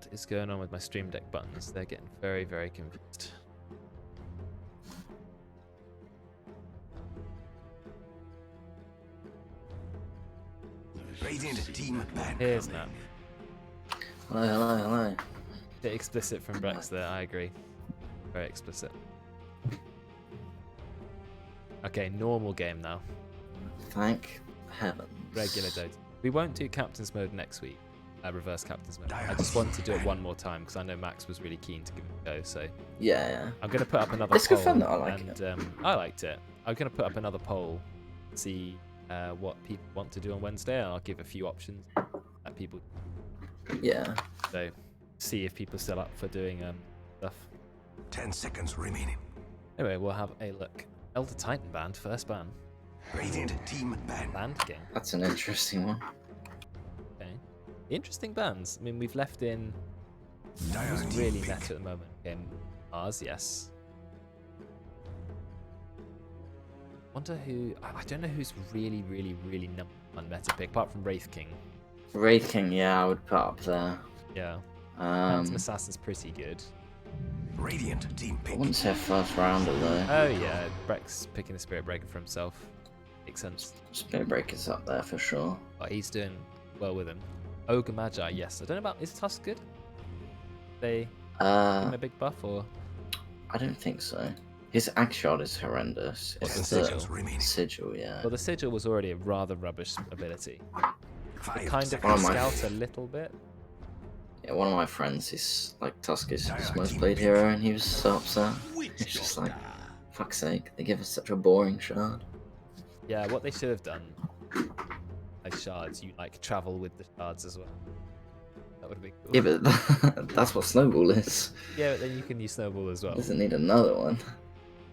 What is going on with my Stream Deck buttons? They're getting very, very confused. Radiant team ban. Here's Nat. Hello. Bit explicit from Brex there, I agree. Very explicit. Okay, normal game now. Thank heavens. Regular Dota. We won't do Captain's Mode next week. Reverse Captain's Mode. I just want to do it one more time because I know Max was really keen to give it a go. So Yeah. I'm going to put up another It's poll. good fun though, I like and, it. I liked it. I'm going to put up another poll, see what people want to do on Wednesday. And I'll give a few options that people. Yeah. So see if people are still up for doing stuff. 10 seconds remaining. Anyway, we'll have a look. Elder Titan banned, first ban. Radiant team ban. Banned game. That's an interesting one. Okay. Interesting bans. I mean, we've left in Dire who's team really pick. meta at the moment. Okay, Mars, yes. Wonder who. I don't know who's really number one meta pick apart from Wraith King. Wraith King, yeah, I would put up there. Yeah. Phantom Um, Assassin's pretty good. Radiant team I pick. wouldn't say a first rounder though. Oh yeah, Brex picking the Spirit Breaker for himself. Makes sense. Spirit Breaker's up there for sure. But he's doing well with him. Ogre Magi, yes. I don't know about. Is Tusk good? They give him a big buff or? I don't think so. His axe shot is horrendous. What, It's the the Seconds remaining. sigil, yeah. Well, the Sigil was already a rather rubbish ability. It 5 kind of seconds. One of my- scout a little bit. Yeah, one of my friends, he's like Tusk is his most played hero, and he was so upset. He's just like, fuck's sake, they give us such a boring shard. Yeah, what they should have done, like shards, you like travel with the shards as well. That would have been cool. Yeah, but that's what Snowball is. Yeah, but then you can use Snowball as well. Doesn't need another one.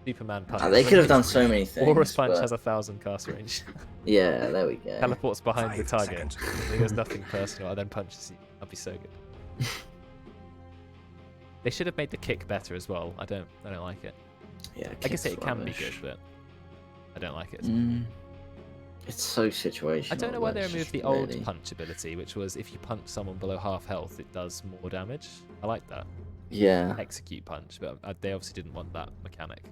Superman punch. They could have done so many things. Aura's punch but- has 1,000 cast range. Yeah, there we go. Teleports behind the 5 target. seconds. He does nothing personal and then punches you. That'd be so good. They should have made the kick better as well. I don't like it. Yeah, I guess kick's it can be rubbish. good, but I don't like it. It's so situational. I don't know why they it's removed just the old really- punch ability, which was if you punch someone below half health, it does more damage. I like that. Yeah. Execute punch, but they obviously didn't want that mechanic.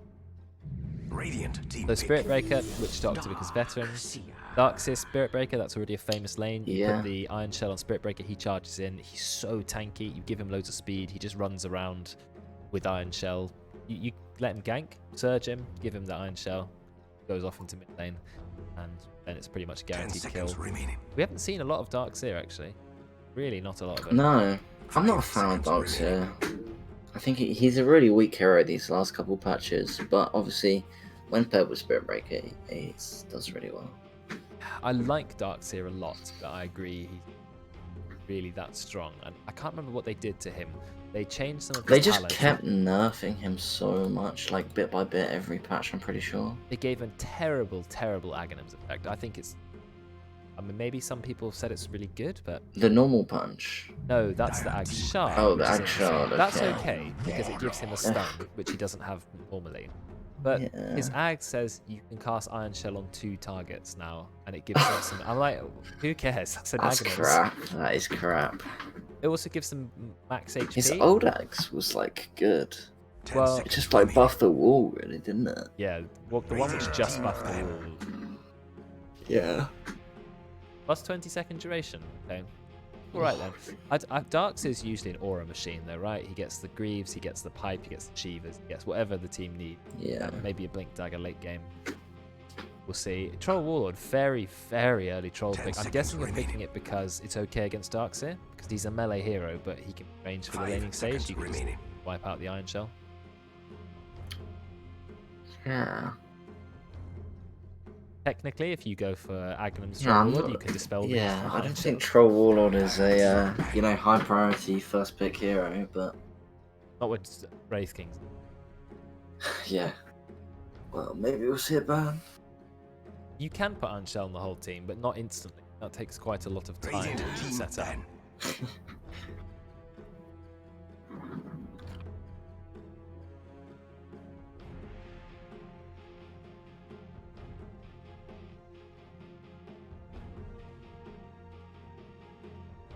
Radiant team So pick. Spirit Breaker, which Doctor because veteran. Darkseer Spirit Breaker, that's already a famous lane. You Yeah. put the Iron Shell on Spirit Breaker, he charges in. He's so tanky. You give him loads of speed. He just runs around with Iron Shell. You let him gank, surge him, give him the Iron Shell, goes off into mid lane, and then it's pretty much a 10 guaranteed seconds kill. remaining. We haven't seen a lot of Darkseer actually. Really, not a lot of it. No, I'm not a 5 fan of seconds Darkseer. I think he's a really weak hero these last couple patches, but obviously, when paired with Spirit Breaker, he does really well. I like Darkseer a lot, but I agree he's really that strong. And I can't remember what they did to him. They changed some of his They just talents. kept nerfing him so much, like bit by bit, every patch, I'm pretty sure. They gave him terrible Aghanims effect. I think it's... I mean, maybe some people have said it's really good, but The normal punch. no, that's the Ag Shard. Oh, the which is Ag Shard, insane. That's okay. okay, because it gives him a stun, which he doesn't have normally. But Yeah. his Ag says you can cast Iron Shell on 2 targets now, and it gives them some... I'm like, who cares? That's an That's Aghanims. crap. That is crap. It also gives them max HP. His old axe was like good. 10 Well- It seconds just like remaining. buffed the wall, really, didn't it? Yeah, well, the one which just buffed the wall. Yeah. Plus 20-second duration. Okay. Alright then. Darkseer's usually an aura machine though, right? He gets the Greaves, he gets the Pipe, he gets the Cheevers, he gets whatever the team needs. Yeah. Maybe a Blink Dagger late game. We'll see. Troll Warlord, very early troll 10 pick. I'm seconds guessing you're remaining. picking it because it's okay against Darkseer, because he's a melee hero, but he can range for the 5 laning stage. seconds You can just remaining. wipe out the Iron Shell. Yeah. Technically, if you go for Aghanims Yeah, I'm Warlord, not- you can dispel the Yeah, I Iron don't Shell. think Troll Warlord is a high priority first pick hero, but Not with Wraith Kings. yeah. Well, maybe we'll see it ban. You can put Iron Shell on the whole team, but not instantly. That takes quite a lot of time Radiant to team set up. ban.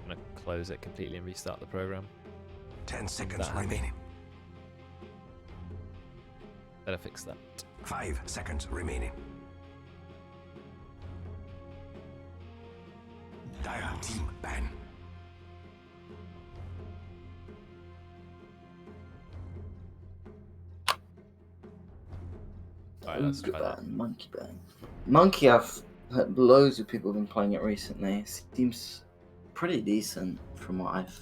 I'm gonna close it completely and restart the program. 10 seconds That handy. remaining. Better fix that. 5 seconds remaining. Dire team ban. Alright, let's try that. Monkey ban. Monkey, I've heard loads of people have been playing it recently. It seems pretty decent from what I've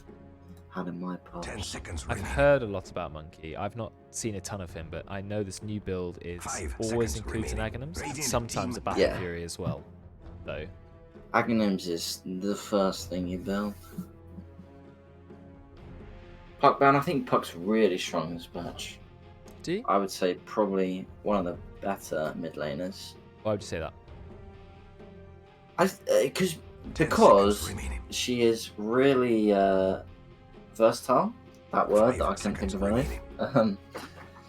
had in my part. 10 seconds I've remaining. heard a lot about Monkey. I've not seen a ton of him, but I know this new build is 5 always seconds includes an remaining. Aghanims, Radiant sometimes a team- Battle Yeah. Fury as well. So Aghanims is the first thing you build. Puck ban, I think Puck's really strong this patch. do you? I would say probably one of the better mid laners. Why would you say that? Because 10 seconds remaining. she is really versatile. That word 5 that I can think seconds of only. remaining.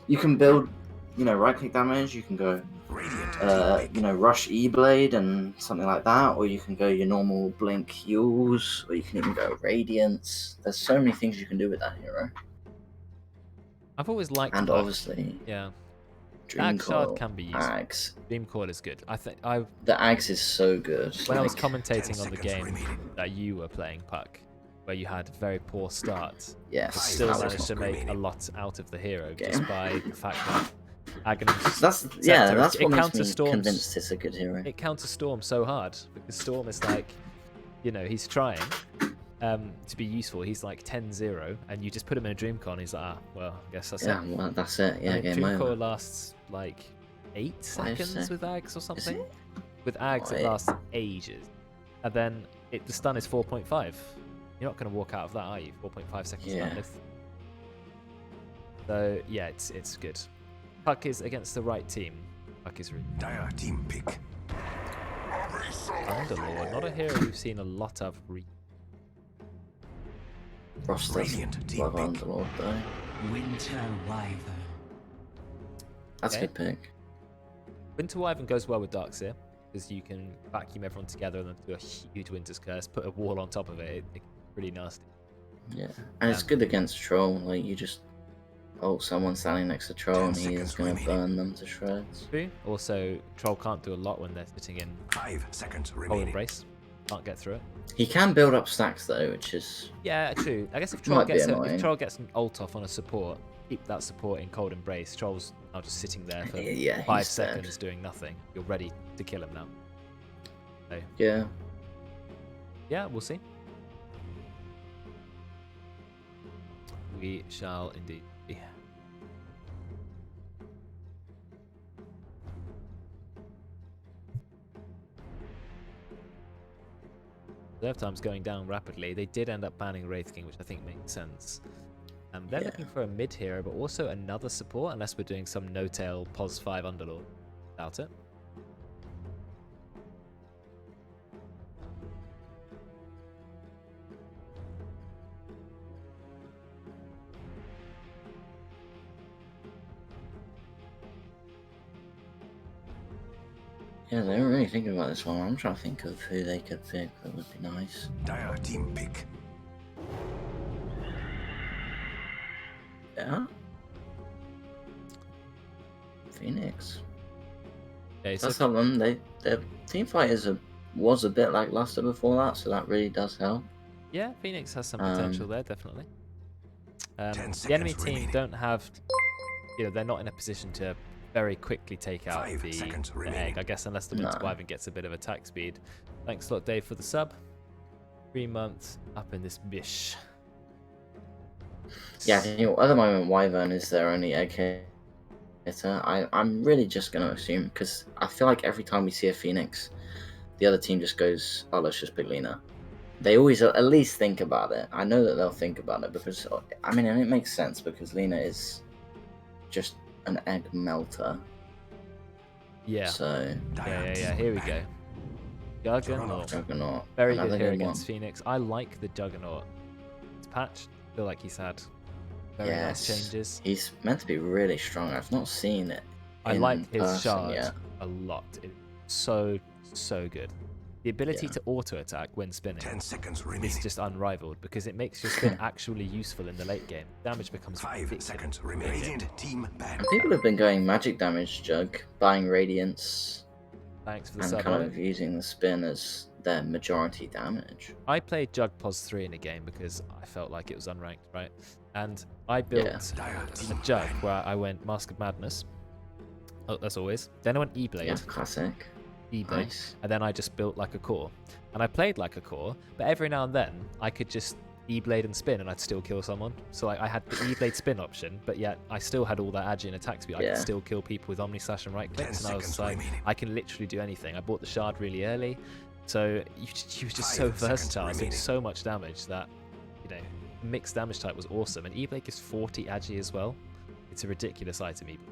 You can build, right click damage. You can go, Radiant team rush E-Blade and something like that, or you can go your normal blink heals, or you can even go radiance. There's so many things you can do with that hero. I've always liked And Puck. obviously, Yeah, Dream Ag Shard Coil, can be useful. Ags. Dream Coil is good. The Ags is so good. when I was Like, commentating 10 on the seconds game remaining. that you were playing Puck, where you had a very poor start, yes, but still that was managed to not make a remaining. lot out of the hero Game. just by the fact that Aghanims. That's Scepter, that's it what makes counter me storms. convinced it's a good hero. It counters Storm so hard because Storm is like, he's trying to be useful. He's like 10-0, and you just put him in a Dream Coil, and he's like, well, I guess that's Yeah, it. well, that's it. Yeah, I mean, game Dream over. Coil lasts like 8 seconds seconds. with Ags or something. it? With Ags, Oh, it yeah. lasts ages, and then the stun is 4.5. You're not going to walk out of that, are you? 4.5 seconds Yeah. stun. So yeah, it's good. Puck is against the right team. Puck is really Dire team pick. Underlord, not a hero we've seen a lot of. Ross does Radiant team love pick. Underlord though. Winter Wyvern. That's Okay. a good pick. Winter Wyvern goes well with Darkseer because you can vacuum everyone together and then do a huge Winter's Curse, put a wall on top of it. It's pretty nasty. Yeah, and it's good against Troll. Like you just someone standing next to Troll 10 and he is seconds gonna remaining. burn them to shreds. True. Also, Troll can't do a lot when they're sitting in 5 seconds Cold remaining. Embrace. Can't get through it. He can build up stacks though, which is Yeah, true. I guess if Troll Might be gets annoying. if Troll gets an ult off on a support, keep that support in Cold Embrace. Troll's now just sitting there for yeah, 5 he's dead. seconds doing nothing. You're ready to kill him now. So Yeah, yeah, we'll see. We shall indeed. See. Reserve time's going down rapidly. They did end up banning Wraith King, which I think makes sense. They're Yeah. looking for a mid hero, but also another support, unless we're doing some no-tail POS 5 Underlord. Doubt it. yeah, they were really thinking about this one. I'm trying to think of who they could pick that would be nice. Dire team pick. Yeah, Phoenix. Okay, so That's something. Their team fight was a bit lackluster before that, so that really does help. yeah, Phoenix has some potential there, definitely. 10 The enemy seconds team remaining. don't have, they're not in a position to very quickly take out 5 the seconds egg, remaining. I guess, unless the Winter No. Wyvern gets a bit of attack speed. Thanks a lot, Dave, for the sub. 3 months up in this bish. Yeah, at the moment, Wyvern is their only egg hitter. I'm really just going to assume, because I feel like every time we see a Phoenix, the other team just goes, oh, let's just pick Lina. They always at least think about it. I know that they'll think about it, because, and it makes sense, because Lina is just an egg melter. Yeah. So, Yeah. Here we go. Juggernaut. Juggernaut. Very another good here good against one. Phoenix. I like the Juggernaut. This patch, I feel like he's had very nice Yes. changes. He's meant to be really strong. I've not seen it. I in like his person shard yet. a lot. It's so good. The ability Yeah. to auto attack when spinning 10 seconds remaining. is just unrivaled because it makes your spin actually useful in the late game. Damage becomes 5 ridiculous. seconds remaining. Radiant team back. And people have been going magic damage jug, buying radiance, Thanks for the and sub. kind Ollie. of using the spin as their majority damage. I played Jug Pos 3 in a game because I felt like it was unranked, right? And I built Dire a team jug back. where I went Mask of Madness. Oh, that's always. Then I went E-Blade. Yeah, classic. E-Blade. Nice. And then I just built like a core. And I played like a core, but every now and then I could just E-Blade and spin and I'd still kill someone. So I had the E-Blade spin option, but yet I still had all that agi and attack speed. I Yeah. could still kill people with Omni Slash and right 10 clicks. And I was seconds like, remaining. I can literally do anything. I bought the shard really early. So he was just 5 so seconds versatile, doing remaining. so much damage that, you know, mixed damage type was awesome. And E-Blade gives 40 agi as well. It's a ridiculous item, E-Blade.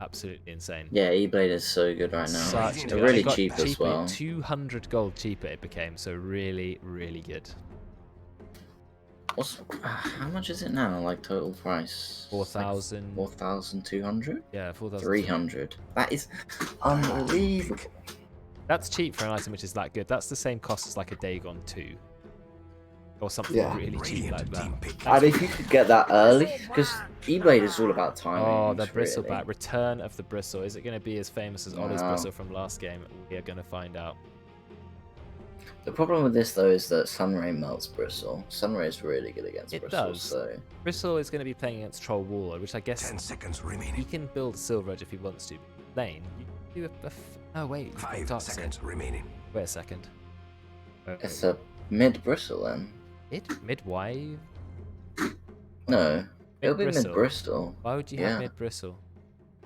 Absolutely insane. Yeah, E-Blade is so good right now. Such They're good. really It got cheap as cheaper, well. 200 gold cheaper it became, so really, really good. How much is it now? Like total price? 4,000. 4,200? Yeah, 4,000. 300. That is unbelievable. That's cheap for an item which is that good. That's the same cost as like a Dagon 2. Or something Yeah. really cheap Radiant like that. team pick. And if you could get that early, because E-Blade is all about timing. Oh, the bristle really. back. Return of the bristle. Is it going to be as famous as Ollie's No. bristle from last game? We are going to find out. The problem with this though is that Sunray melts bristle. Sunray is really good against It bristle, does. so Bristle is going to be playing against Troll Warlord, which I guess 10 seconds he remaining. can build Silver Edge if he wants to. Lane, you do oh wait, you've got 5 Dark Seer. seconds remaining. Wait a second. it's a mid bristle then. Mid-wave? No, it'll be Mid-bristle? mid bristle. Why would you Yeah. have mid-bristle?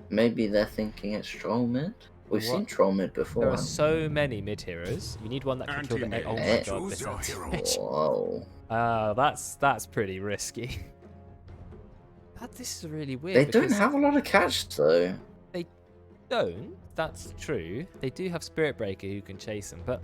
Maybe they're thinking it's troll mid. We've What? seen troll mid before. There are so many mid-heroes. You need one that can kill the... Anti-mid. Oh my Eh. god, Choose this your anti-mage. hero. Whoa. That's pretty risky. This is really weird. They don't because have a lot of catch though. don't. That's true. They do have Spirit Breaker who can chase them, but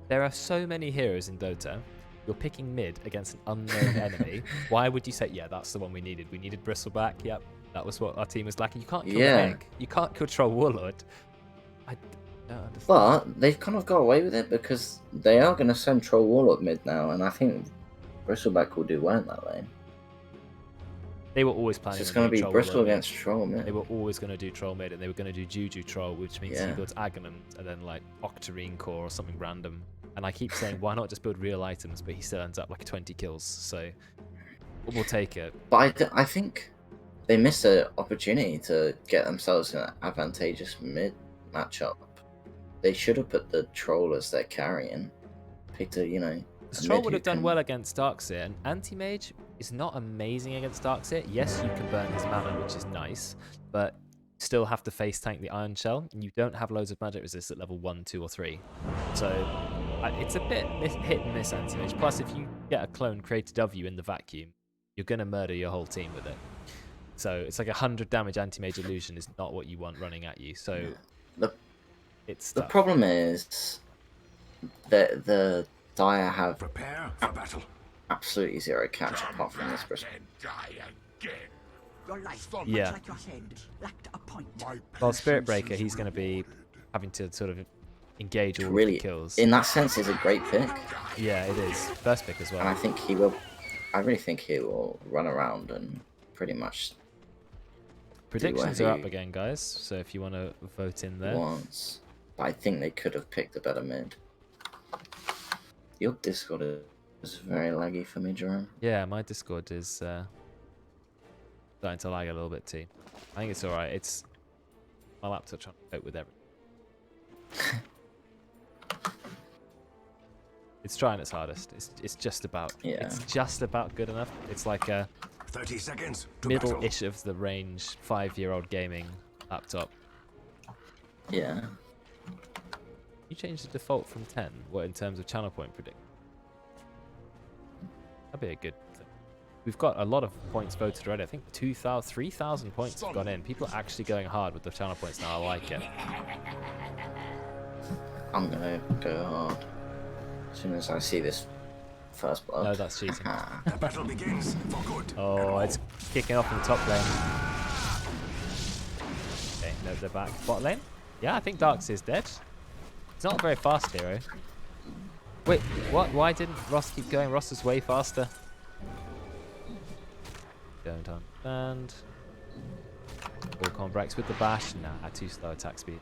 there are so many heroes in Dota. You're picking mid against an unknown enemy. Why would you say, yeah, that's the one we needed? We needed Bristleback. Yep, that was what our team was lacking. You can't kill Yeah. the egg. You can't kill Troll Warlord. I don't understand. But they've kind of got away with it because they are going to send troll warlock mid now, and I think Bristleback will do well in that lane. They were always planning It's just on going to doing be Troll Bristle Warlord mid. against troll mid. They were always going to do Troll mid, and they were going to do Juju Troll, which means he Yeah. builds Aghanim and then like Octarine Core or something random. And I keep saying, why not just build real items? But he still ends up like 20 kills, so we'll take it. But I think they missed an opportunity to get themselves in an advantageous mid matchup. They should have put the troll as their carrying. Picked a, This a Troll mid would who have done can- well against Darkseer, and Anti-Mage is not amazing against Darkseer. Yes, you can burn his mana, which is nice, but still have to face tank the Iron Shell, and you don't have loads of magic resist at level 1, 2, or 3. So it's a bit hit and miss Anti-Mage. Plus, if you get a clone created of you in the vacuum, you're going to murder your whole team with it. So it's like 100 damage Anti-Mage illusion is not what you want running at you. So it's The tough. problem is that the Dire have Prepare for battle. absolutely zero catch apart from this Bristle. Your life Yeah. much like your head lacked a point. Well, Spirit Breaker, he's going to be having to sort of engage all of Really, the kills. in that sense, is a great pick, Yeah, it is. First pick as and I well. think he will. I really think he will run around and pretty much Predictions do are what up he again, guys. So if you want to vote in there. wants. But I think they could have picked a better mid. Your Discord is very laggy for me, Jerome. Yeah, my Discord is starting to lag a little bit too. I think it's alright. It's my laptop trying to cope with everything. It's trying its hardest. It's just about. Yeah. It's just about good enough. It's like a 30 seconds to battle. middle-ish of the range 5-year-old gaming laptop. Yeah. You changed the default from 10. What in terms of channel point predict? That'd be a good thing. We've got a lot of points voted already. I think 2,000, 3,000 points have gone in. People are actually going hard with the channel points now. I like it. I'm gonna go hard as soon as I see this first blood. No, that's cheating. The battle begins for good. Oh, it's kicking off in the top lane. Okay, no, they're back. Bot lane? Yeah, I think Darkseer's dead. It's not a very fast hero. Wait, what? Why didn't Ross keep going? Ross is way faster. Don't understand. Volcon breaks with the bash. Nah, too slow attack speed.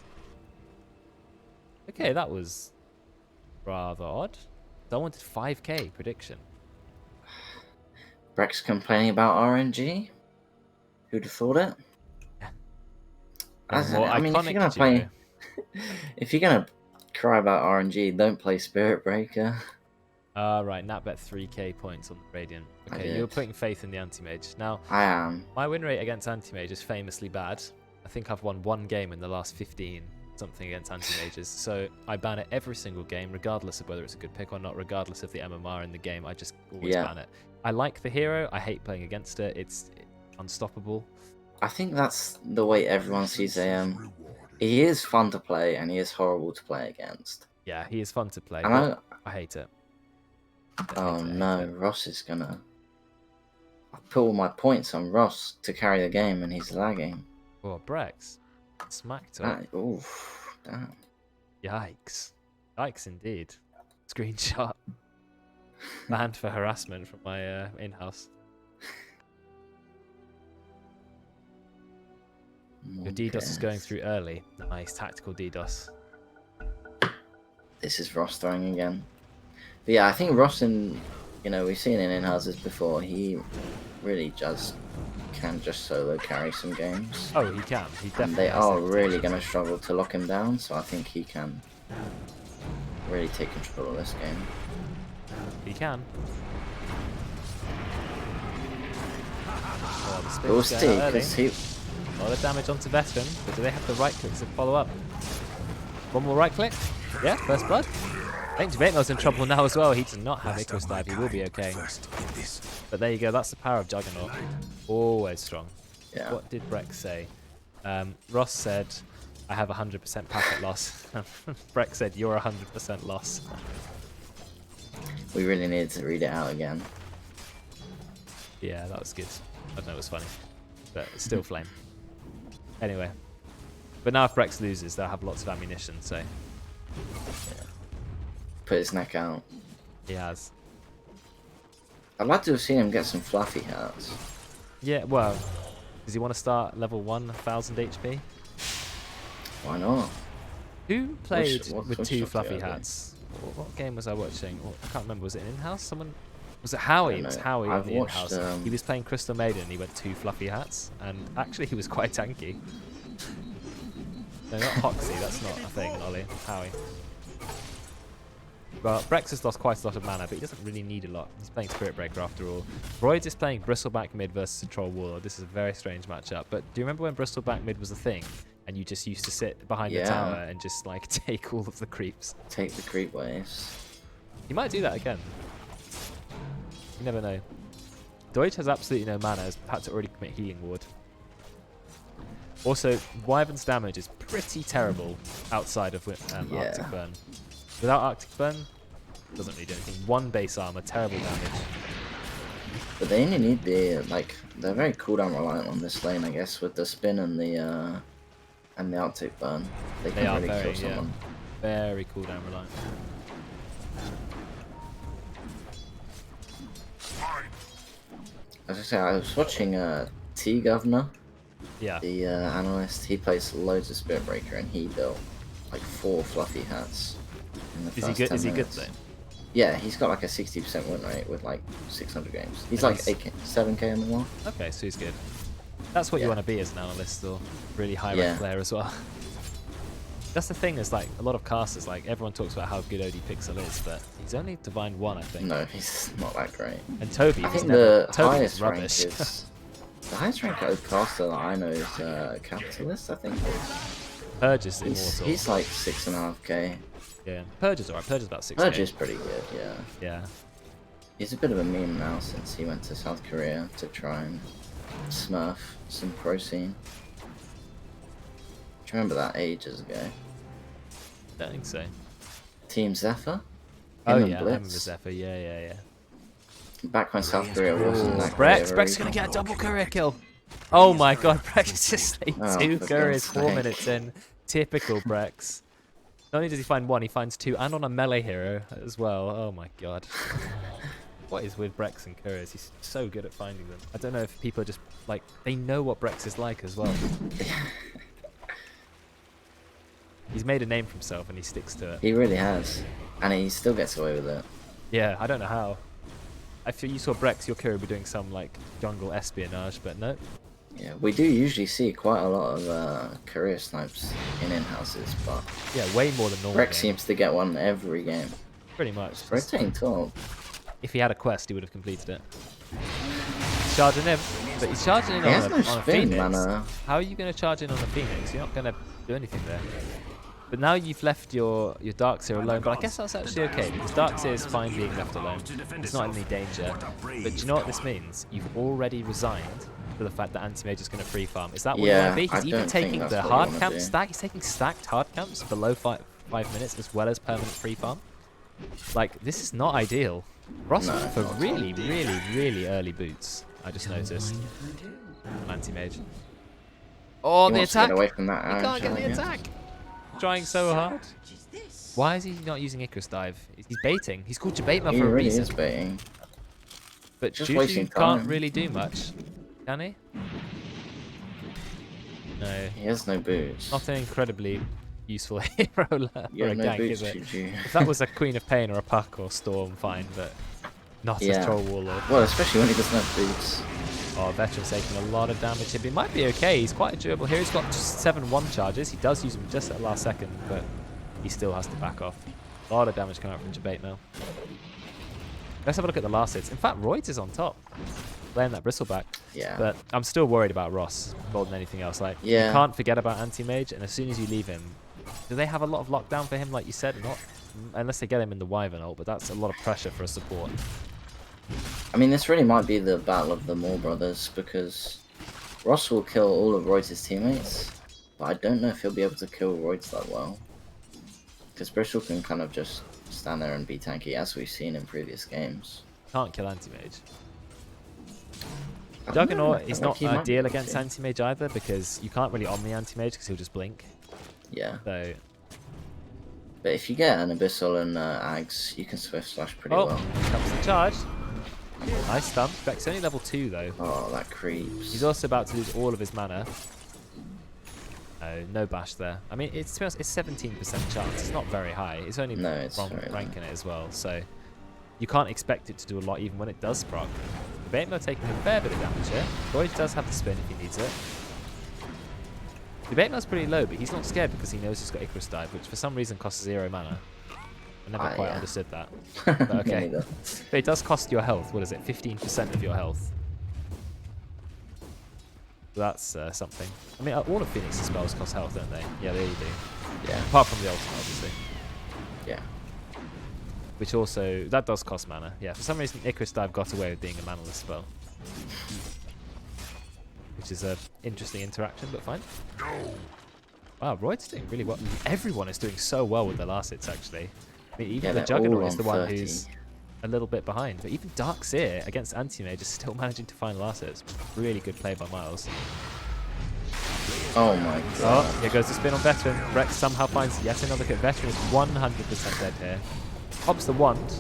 Okay, that was rather odd. I wanted 5k prediction. Brex complaining about RNG. Who'd have thought it? More I mean, if you're gonna iconic play, duo. if you're gonna cry about RNG, don't play Spirit Breaker. Right, Nat bet 3k points on the Radiant. I Okay, you're did. putting faith in the anti-mage. Now, I am. my win rate against anti-mage is famously bad. I think I've won 1 game in the last 15 something against anti-mages. So I ban it every single game, regardless of whether it's a good pick or not, regardless of the MMR in the game. I just always ban it. I like the hero. I hate playing against it. It's unstoppable. I think that's the way everyone sees AM. He is fun to play, and he is horrible to play against. Yeah, he is fun to play, And but I hate it. oh no, Ross is gonna... I put all my points on Ross to carry the game, and he's lagging. Oh, Brex. Smack talk. Oof, damn. Yikes. Yikes indeed. Screenshot. Banned for harassment from my in-house. Your DDoS is going through early. Nice, tactical DDoS. This is Ross throwing again. But yeah, I think Ross we've seen in in-houses before, he really can just solo carry some games. Oh, he can. He definitely And they has are that really potential. going to struggle to lock him down, so I think he can really take control of this game. He can. Oh, the But we'll spin's see, going early. because he... A lot of damage onto Veteran, but do they have the right clicks to follow up? One more right click. Yeah, first blood. I think Jabatemel's in trouble now as well. He does not have Icarus Dive. He will be okay. But there you go. That's the power of Juggernaut. Always strong. Yeah. What did Brex say? Ross said, I have 100% packet loss. Brex said, you're 100% loss. We really needed to read it out again. Yeah, that was good. I don't know, it was funny. But it's still flame. Anyway. But now if Brex loses, they'll have lots of ammunition, so... Yeah. Put his neck out. He has. I'd like to have seen him get some fluffy hats. Yeah, well... Does he want to start level 1, 1000 HP? Why not? Who played what with switch 2 shot fluffy do you have? hats? What game was I watching? I can't remember. Was it an in-house? Someone... Was it Howie? It was know. Howie in I've the watched, in-house. He was playing Crystal Maiden and he went 2 fluffy hats. And actually he was quite tanky. No, not Hoxie. That's not a thing, Ollie. Howie. Well, Brex has lost quite a lot of mana, but he doesn't really need a lot. He's playing Spirit Breaker after all. Royds is playing Bristleback mid versus a Troll Warlord. This is a very strange matchup. But do you remember when Bristleback mid was a thing? And you just used to sit behind the tower and just like take all of the creeps. Take the creep waves. He might do that again. You never know. Deutsch has absolutely no mana, has had to already commit Healing Ward. Also, Wyvern's damage is pretty terrible outside of Arctic Burn. Without Arctic Burn, doesn't really do anything. 1 base armor, terrible damage. But they only need the, they're very cooldown reliant on this lane, I guess, with the spin and the Arctic Burn. They can really kill someone. Very cooldown reliant. As I say, I was watching T Governor, Yeah. the analyst. He plays loads of Spirit Breaker, and he built like 4 fluffy hats in the Is he first good? 10 Is he good minutes. though? Yeah, he's got like a 60% win rate with like 600 games. He's And like he's- 7k in the wall. Okay, so he's good. That's what you Yeah. want to be as an analyst or really high Yeah. rank player as well. That's the thing, is like a lot of casters, like everyone talks about how good OD Pixel is, but he's only Divine 1, I think. No, he's not that great. And Toby I was think never, the Toby highest was rank rubbish. is the highest rank OD caster that I know is Capitalist. I think Purge is immortal. he's like 6.5k. Yeah, Purge is alright. Purge is about 6k. Purge is pretty good. Yeah. Yeah. He's a bit of a meme now since he went to South Korea to try and smurf some pro scene. Do you remember that ages ago? Don't think so. Team Zephyr? Oh Him and yeah, I remember Blitz. Zephyr. Yeah. Back when South Korea wasn't that Brex, great. Brex is gonna get a double courier kill. Oh my god, Brex is just like Oh, 2 for couriers God's 4 sake. minutes in. Typical Brex. Not only does he find one, he finds two, and on a melee hero as well. Oh my god. What is with Brex and Couriers? He's so good at finding them. I don't know if people are just, like, they know what Brex is like as well. He's made a name for himself and he sticks to it. He really has. And he still gets away with it. Yeah, I don't know how. I feel you saw Brex, your Courier, be doing some, like, jungle espionage, but no. Yeah, we do usually see quite a lot of career snipes in in-houses, but Yeah, way more than normal. Rex seems to get one every game. Pretty much. Rotating top. If he had a quest, he would have completed it. He's charging in, but he's charging in He on has a, no on a spin, Phoenix. man. How are you going to charge in on a Phoenix? You're not going to do anything there. But now you've left your Darkseer alone, but I guess that's actually okay, because Darkseer is fine being left alone. It's not in any danger. But do you know what this means? You've already resigned to the fact that Anti-Mage is going to free farm. Is that what you want to be? He's even taking the hard camp stack. He's taking stacked hard camps below 5 minutes as well as permanent free farm. Like, this is not ideal. Ross went for really, really, really early boots. I just noticed. Anti-Mage. Oh, the attack! Get away from that He can't get the attack! Trying so hard. Is this? Why is he not using Icarus Dive? He's baiting. He's called Jabaitma He for a really reason. is baiting. But just Juju wasting can't time. really do much. Can he? No. He has no boots. Not an incredibly useful hero for You a have no gank, boots, is it? Juju. If that was a Queen of Pain or a Puck or Storm, fine, but not a Troll Warlord. Well, especially when he doesn't have boots. Oh, Veteran's taking a lot of damage here, but he might be okay. He's quite durable here. He's got just 7-1 charges. He does use them just at the last second, but he still has to back off. A lot of damage coming out from Jabate now. Let's have a look at the last hits. In fact, Royds is on top, playing that Bristleback. Yeah. But I'm still worried about Ross more than anything else. Like, you can't forget about Anti-Mage, and as soon as you leave him, do they have a lot of lockdown for him, like you said? Not unless they get him in the Wyvern ult, but that's a lot of pressure for a support. I mean, this really might be the battle of the Moore brothers, because Ross will kill all of Royds' teammates, but I don't know if he'll be able to kill Royds that well. Because Bristol can kind of just stand there and be tanky, as we've seen in previous games. Can't kill Anti-Mage. Juggernaut is not ideal against Anti-Mage either, because you can't really Omni Anti-Mage because he'll just blink. Yeah. So. But if you get an Abyssal and Ags, you can Swift Slash pretty well. Oh, comes the charge. Nice stun. Beck's only level 2 though. Oh, that creeps. He's also about to lose all of his mana. No bash there. I mean, it's 17% chance. It's not very high. It's only wrong ranking it as well. So you can't expect it to do a lot even when it does proc. Debatemer taking a fair bit of damage here. Lloyd does have the spin if he needs it. Debatemer's pretty low, but he's not scared because he knows he's got Icarus Dive, which for some reason costs 0 mana. I never quite understood that. But okay. But it does cost your health. What is it? 15% of your health. That's something. I mean, all of Phoenix's spells cost health, don't they? Yeah, they all do. Yeah. Apart from the ultimate, obviously. Yeah. Which also, that does cost mana. Yeah, for some reason, Icarus Dive got away with being a manaless spell. Which is an interesting interaction, but fine. Wow, Royd's doing really well. Everyone is doing so well with the last hits, actually. I mean, even the Juggernaut is the one who's a little bit behind. But even Darkseer against Anti-Mage is still managing to find the last hits. Really good play by Miles. Oh my god. Oh, here goes the spin on Veteran. Rex somehow finds yet another hit. Veteran is 100% dead here. Pops the wand.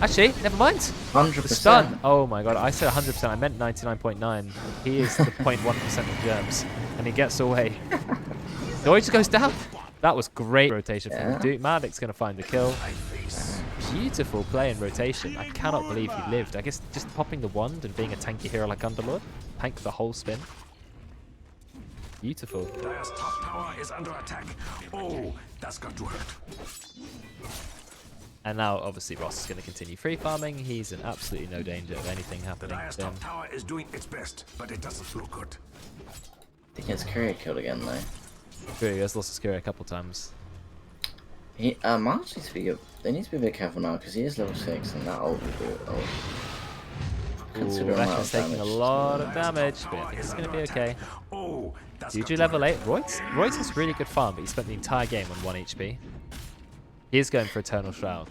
Actually, never mind. 100%. The stun. Oh my god, I said 100%. I meant 99.9. He is the 0.1% of germs. And he gets away. Deutsch goes down. That was great rotation from the Duke. Maddox's going to find the kill. Beautiful play in rotation. I cannot believe he lived. I guess just popping the wand and being a tanky hero like Underlord. Tank the whole spin. Beautiful. Dire's top tower is under attack. Oh, that's got to hurt. And now, obviously, Ross is going to continue free farming. He's in absolutely no danger of anything happening Dire's to him. top tower is doing its best, but it doesn't look good. I think his courier killed again though. He has lost his courier a couple times. He Miles needs to be good. They need to be a bit careful now because he is level 6 and that ult will do it. Ooh, Veteran's taking a lot of damage, but I think it's going to be okay. Oh, that's Juju level 8. Royce is really good farm, but he spent the entire game on 1 HP. He is going for Eternal Shroud.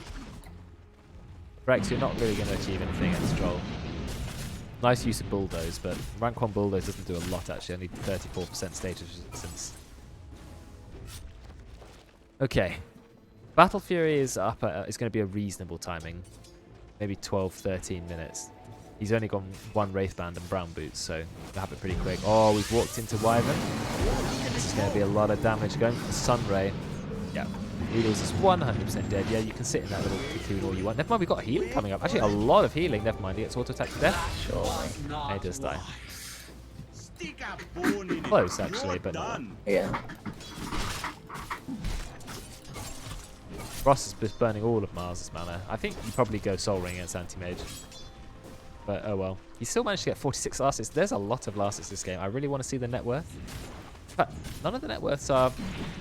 Rex, you're not really going to achieve anything against Troll. Nice use of Bulldoze, but rank 1 Bulldoze doesn't do a lot actually, only 34% status resistance. Okay. Battle Fury is up. It's going to be a reasonable timing, maybe 12, 13 minutes. He's only got one Wraith Band and Brown Boots, so we'll have it pretty quick. Oh, we've walked into Wyvern. This is going to be a lot of damage going for the Sunray. Yeah, Noodles is 100% dead. Yeah, you can sit in that little cocoon all you want. Never mind, we've got healing coming up. Actually, a lot of healing. Never mind, he gets auto attack to death. Surely. And he does die. Close, actually, but no. Yeah. Ross is just burning all of Mars's mana. I think you probably go Soul Ring against Anti-Mage. But oh well. He still managed to get 46 last hits. There's a lot of last hits this game. I really want to see the net worth. In fact, none of the net worths are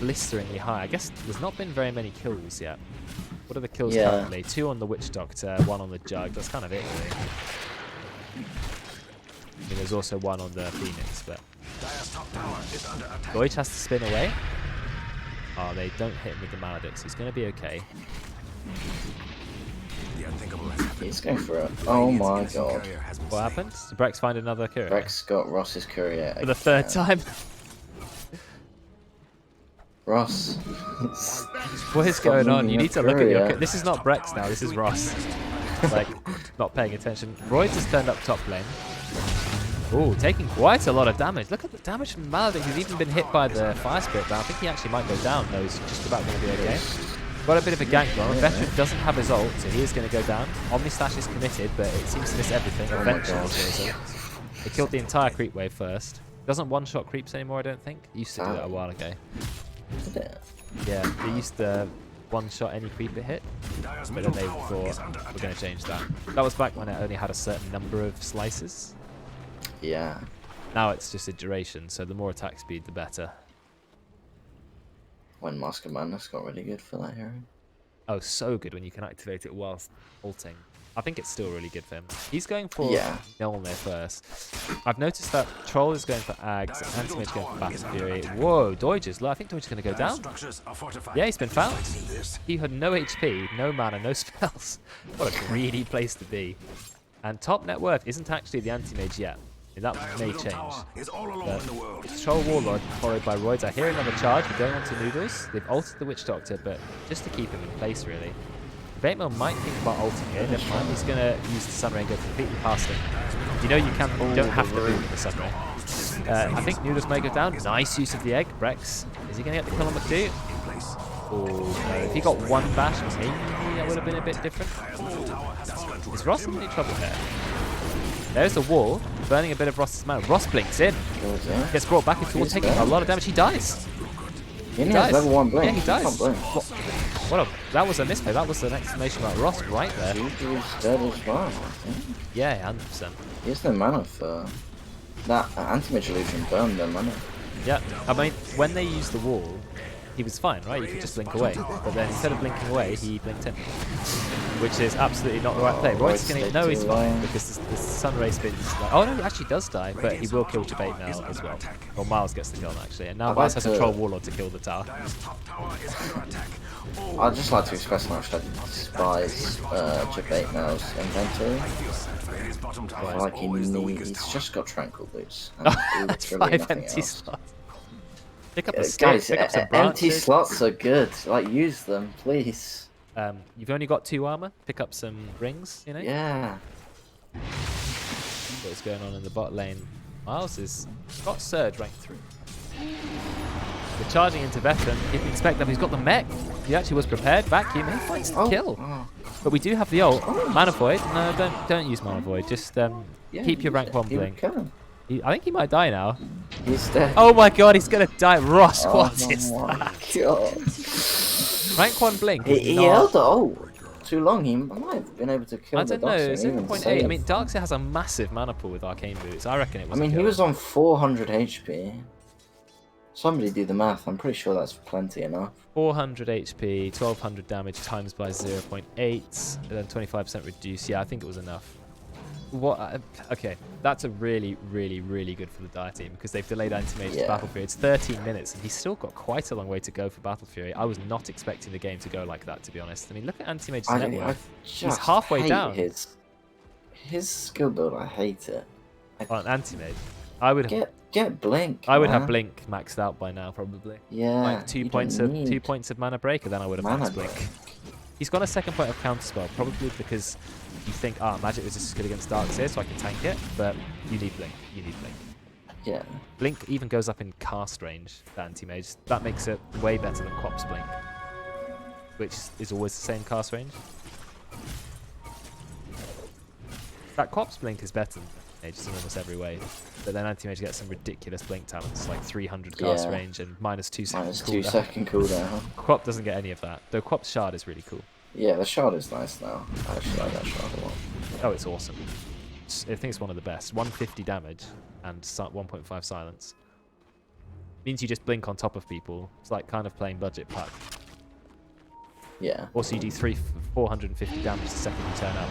blisteringly high. I guess there's not been very many kills yet. What are the kills currently? 2 on the Witch Doctor, 1 on the Jug. That's kind of it, really. I mean, there's also 1 on the Phoenix, but... Deutsch has to spin away. Oh, they don't hit him with the Maledicts. He's going to be okay. He's going for it. Oh my god. What happened? Did Brex find another courier? Brex got Ross's courier. For the 3rd time? Ross. What is going on? You need to look at your... This is not Brex now, this is Ross. Like, not paying attention. Royds has turned up top lane. Ooh, taking quite a lot of damage. Look at the damage from Maledict. He's even been hit by the Fire Spirit, but I think he actually might go down, though. He's just about going to be okay. Got a bit of a gank going on. Veteran doesn't have his ult, so he is going to go down. Omnislash is committed, but it seems to miss everything. Eventually, they killed the entire creep wave first. Doesn't one-shot creeps anymore, I don't think. It used to do that a while ago. Yeah, they used to one-shot any creep it hit, but then they thought, we're going to change that. That was back when it only had a certain number of slices. Yeah. Now it's just a duration, so the more attack speed, the better. When Mask of Madness got really good for that hero. Oh, so good when you can activate it whilst ulting. I think it's still really good for him. He's going for Mjolnir first. I've noticed that Troll is going for Ags, Anti-Mage going for Battle Fury. Whoa, Doige is low. I think Doige is going to go down. Yeah, he's been found. He had no HP, no mana, no spells. What a greedy place to be. And top net worth isn't actually the Anti-Mage yet. That may change. But it's Troll Warlord followed by Roids. I hear another charge. We're going on to Noodles. They've altered the Witch Doctor, but just to keep him in place, really. Batemel might think about ulting here. Never mind. He's going to use the Sunray and go completely past him. You know you don't have to move with the Sunray. I think Noodles may go down. Nice use of the egg. Brex. Is he going to get the kill on McDo? Oh, no. If he got 1 bash, maybe that would have been a bit different. Is Ross in any trouble here? There's the wall, burning a bit of Ross's mana. Ross blinks in. Gets brought back into the wall, taking a lot of damage. He dies. He dies. Level 1 blink. Yeah, he dies. That was a misplay. That was an exclamation about Ross right there. He's dead as well, I think. Yeah, 100%. He has no mana for... That Anti-Mage illusion burned their mana. Yeah, I mean, when they used the wall, he was fine, right? You could just blink away. But then instead of blinking away, he blinked in. Which is absolutely not the right play. Roy's going to know he's fine because the Sunray spins. Like, oh no, he actually does die, but he will kill Debate now as well. Well, Miles gets the kill actually, and now Miles has a Troll Warlord to kill the tower. I'd just like to express how much I despise Debate now's inventory. I feel like he's just got Tranquil Boots. And literally 5 empty slots. Pick up a stick, guys, pick up some empty branches. slots are good. Like, use them, please. You've only got 2 armor. Pick up some rings, you know? Yeah. What's going on in the bot lane? Miles has got Surge rank 3. They're charging into Veteran. You can expect that he's got the mech. He actually was prepared. Vacuum. He finds the kill. But we do have the ult. Mana Void. No, don't use Mana Void. Just keep your rank 1 blink. I think he might die now. He's dead. Oh my god, he's gonna die. Ross, what is that? God. Rank 1 blink. He held the ult too long. He might have been able to kill the Darkseid. I don't know, 0.8. I mean, Darkseid Darkseid has a massive mana pool with Arcane Boots. I reckon it was. I mean, he was on 400 HP. Somebody do the math. I'm pretty sure that's plenty enough. 400 HP, 1200 damage times by 0.8, and then 25% reduce. Yeah, I think it was enough. What? Okay, that's a really, really, really good for the Dire team because they've delayed Anti-Mage to Battle Fury. It's 13 minutes, and he's still got quite a long way to go for Battle Fury. I was not expecting the game to go like that, to be honest. I mean, look at Anti-Mage's net worth. He's halfway down. His skill build, I hate it. On Anti-Mage, I would Get Blink. I would have man. Blink maxed out by now, probably. Yeah. Like 2 you points don't of need 2 points of mana break, and then I would have mana maxed Blink. break. He's got a second point of counterspell, probably because you think, magic resist is good against Darkseer, so I can tank it. But you need Blink. You need Blink. Yeah. Blink even goes up in cast range for anti-mage. That makes it way better than Quop's Blink, which is always the same cast range. That Quop's Blink is better than anti-mage in almost every way, but then anti-mage gets some ridiculous Blink talents, like 300 cast Yeah. range and -2 seconds -2 cooldown. second cooldown. Quop doesn't get any of that, though Quop's Shard is really cool. Yeah, the shard is nice now. I actually like that shard a lot. Oh, it's awesome. I think it's one of the best. 150 damage and 1.5 silence. Means you just blink on top of people. It's like kind of playing budget puck. Yeah. Also, you do 450 damage the second you turn up.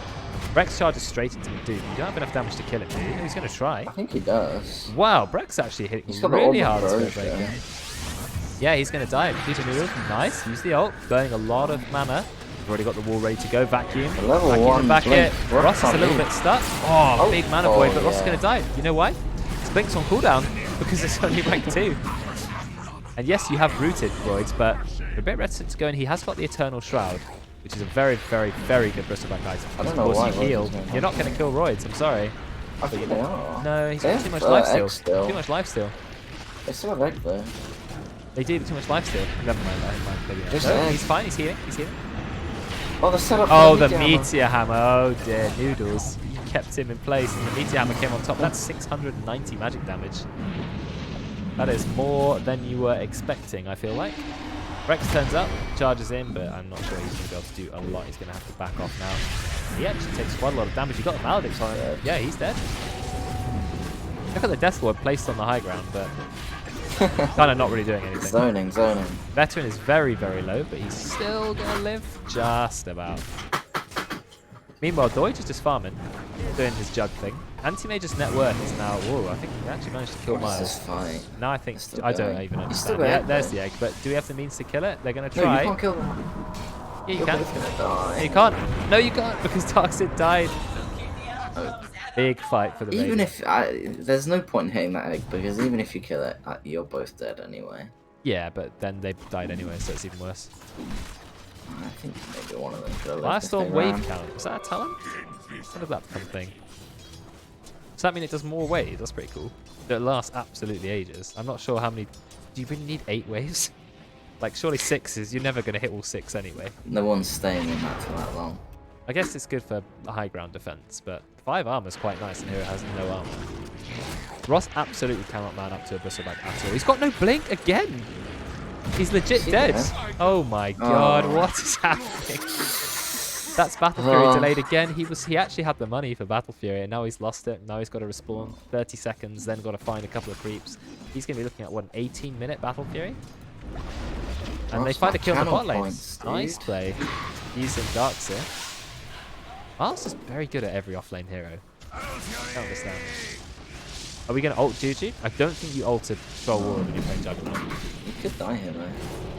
Brex charges straight into the dude. You don't have enough damage to kill him, do you? He's going to try. I think he does. Wow, Brex actually hit He's got the really ult hard as with a Roger. breaker. Yeah, he's going to die. Future Noodle, nice. Use the ult, burning a lot of mana. We've already got the wall ready to go. Vacuum. The level Vacuum 1 and back Blink. it. Ross is a little bit stuck. Oh, big mana void, but Ross is yeah. going to die. You know why? His Blink's on cooldown because it's only rank 2. And yes, you have rooted Voids, but you're a bit reticent to go in. He has got the Eternal Shroud, which is a very, very, very good bristleback item. I don't Of know course, why you Voids heal. is going You're not going to kill Roids, I'm sorry. I think they are. No, he's They got too have, much lifesteal. X still. Too much lifesteal. They still have egg though. They do too much lifesteal. Never mind, maybe not. Just No, egg. he's fine, he's healing, he's healing. Oh, the setup. Oh, for the Hammer. Meteor Hammer. Oh dear, Noodles. You kept him in place, and the Meteor Hammer came on top. That's 690 magic damage. That is more than you were expecting, I feel like. Rex turns up, charges in, but I'm not sure he's going to be able to do a lot. He's going to have to back off now. He actually takes quite a lot of damage. He got the Maledicts on him. Yeah, he's dead. Look at the Death Lord placed on the high ground, but kind of not really doing anything. Zoning. Veteran is very, very low, but he's still going to live just about. Meanwhile, Deutsch is just farming, doing his jug thing. Anti-Mage's net worth is now... Whoa, I think he actually managed to kill What's this Miles. fight? No, I think... It's still I don't going. even It's still understand. Yeah, going. there's the egg, but do we have the means to kill it? They're going to No, you try. can't kill them. Yeah, you You're can. both gonna die. You can't. No, you can't, because Darkseid died. Big fight for the Even baby. if there's no point in hitting that egg because even if you kill it, you're both dead anyway. Yeah, but then they died anyway, so it's even worse. I think maybe one of them could have lived if Firestorm they wave ran. count. Was that a talent? What did that become thing? Does that mean it does more waves? That's pretty cool. It lasts absolutely ages. I'm not sure how many... Do you really need 8 waves? Like, surely 6 is... You're never going to hit all 6 anyway. No one's staying in that for that long. I guess it's good for high ground defense, but 5 armor is quite nice, and here it has no armor. Ross absolutely cannot man up to a bristleback at all. He's got no blink again! He's legit dead! Oh my god, what is happening? That's Battle Fury delayed again. He actually had the money for Battle Fury, and now he's lost it. Now he's got to respawn 30 seconds, then got to find a couple of creeps. He's going to be looking at, what, an 18-minute Battle Fury? And they find a kill in the bot lane. Nice play. Using Darkseer. Miles is very good at every offlane hero. I don't understand. Are we going to ult Juju? I don't think you ulted Troll War when you're playing Juggernaut. You could die here though.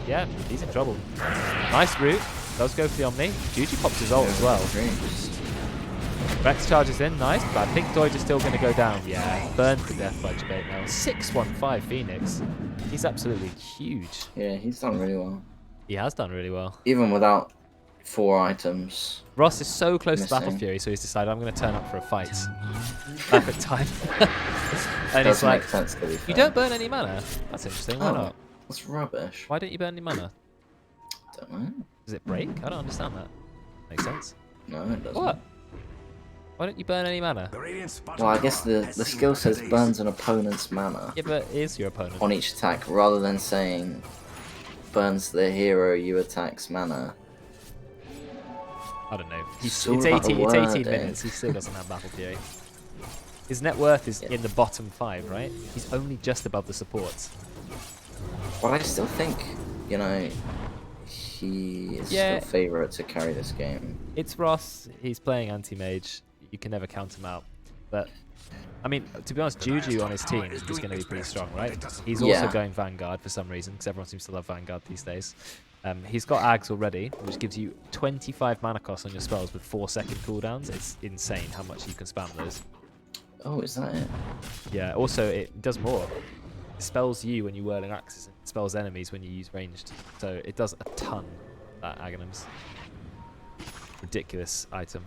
Yeah, he's in trouble. Nice route. Does go for the Omni. Juju pops his ult as well. Rex charges in, nice, but I think Doige is still going to go down. Yeah, burned to death by Debate now. 615 Phoenix. He's absolutely huge. Yeah, he's done really well. He has done really well. Even without 4 items. Ross is so close to Battle Missing. Fury, so he's decided I'm going to turn up for a fight. Perfect time. And Does he's like, make sense to be fair. you don't burn any mana? That's interesting, why Oh, not? that's rubbish. Why don't you burn any mana? Don't know. Does it break? I don't understand that. Makes sense. No, it doesn't. What? Why don't you burn any mana? The Radiant's Well, I guess the skill says burns an opponent's mana Yeah, but is your opponent? on each attack, rather than saying burns the hero you attack's mana. I don't know. It's It's all about the 18, it's 18 wording. minutes. He still doesn't have Battle Fury. His net worth is in the bottom 5, right? He's only just above the supports. But I still think, you know, he is Yeah. still favourite to carry this game. It's Ross. He's playing anti-mage. You can never count him out. But, I mean, to be honest, Juju on his team is going to be pretty strong, right? He's also Yeah. going Vanguard for some reason, because everyone seems to love Vanguard these days. He's got Ags already, which gives you 25 mana cost on your spells with 4-second cooldowns. It's insane how much you can spam those. Oh, is that it? Yeah, also it does more. It spells you when you whirling axes, and it spells enemies when you use ranged. So it does a ton, that Aghanim's. Ridiculous item.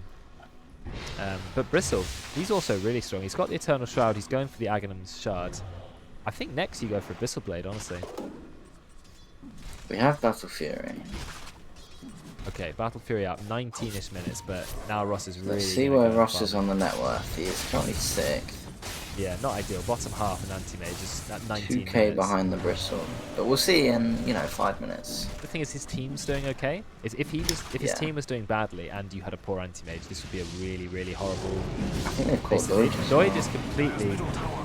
But Bristle, he's also really strong. He's got the Eternal Shroud, he's going for the Aghanim's Shard. I think next you go for a Bristle Blade, honestly. We have Battle Fury. Okay, Battle Fury out 19-ish minutes, but now Ross is really... Let's see gonna where go Ross farm. is on the net worth. He is currently 6th. Yeah, not ideal. Bottom half and anti-mage is at 19 2k minutes. behind the Bristle. But we'll see in, 5 minutes. The thing is, his team's doing okay. If his team was doing badly and you had a poor anti-mage, this would be a really, really horrible... I think they've caught Basically, Void. Void is completely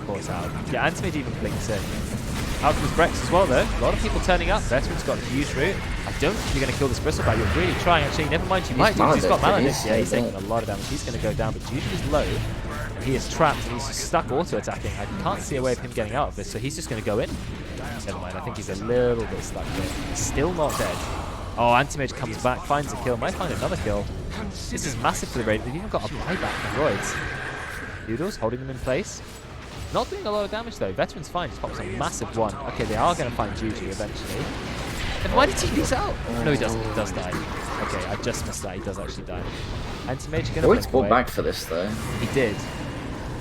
caught out. Yeah, anti-mage even blinks in. Out comes Brex as well, though. A lot of people turning up. Veteran's got a huge root. I don't think you're going to kill this Bristleback. You're really trying, actually. Never mind, you might do. He's got Maledict. Yeah, he's taking a lot of damage. He's going to go down, but Judy is low. And he is trapped, and he's stuck auto-attacking. I can't see a way of him getting out of this, so he's just going to go in. Never mind, I think he's a little bit stuck here. Still not dead. Oh, Anti-Mage comes back, finds a kill. Might find another kill. This is massive for the raid. They've even got a buyback from Roids. Noodles holding them in place. Not doing a lot of damage though. Veteran's fine. Just pops a massive one. Okay, they are going to find Juju eventually. And why did he lose out? No, he doesn't. He does die. Okay, I just missed that. He does actually die. Anti-Mage going to Void's fought back for this though. He did.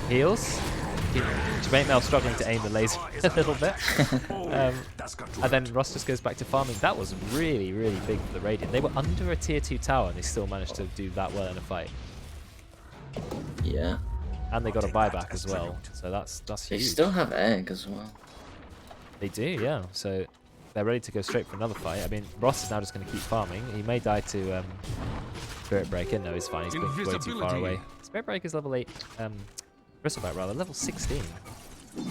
Heals. Jermaine Mel struggling to aim the laser a little bit. And then Ross just goes back to farming. That was really, really big for the Radiant. They were under a tier 2 tower and they still managed to do that well in a fight. Yeah. And they got a buyback as well, so that's They huge. still have egg as well. They do, yeah. So they're ready to go straight for another fight. I mean, Ross is now just going to keep farming. He may die to Spirit Breaker. No, he's fine. He's blinked way too far away. Spirit Breaker's level 8. Bristleback rather, level 16.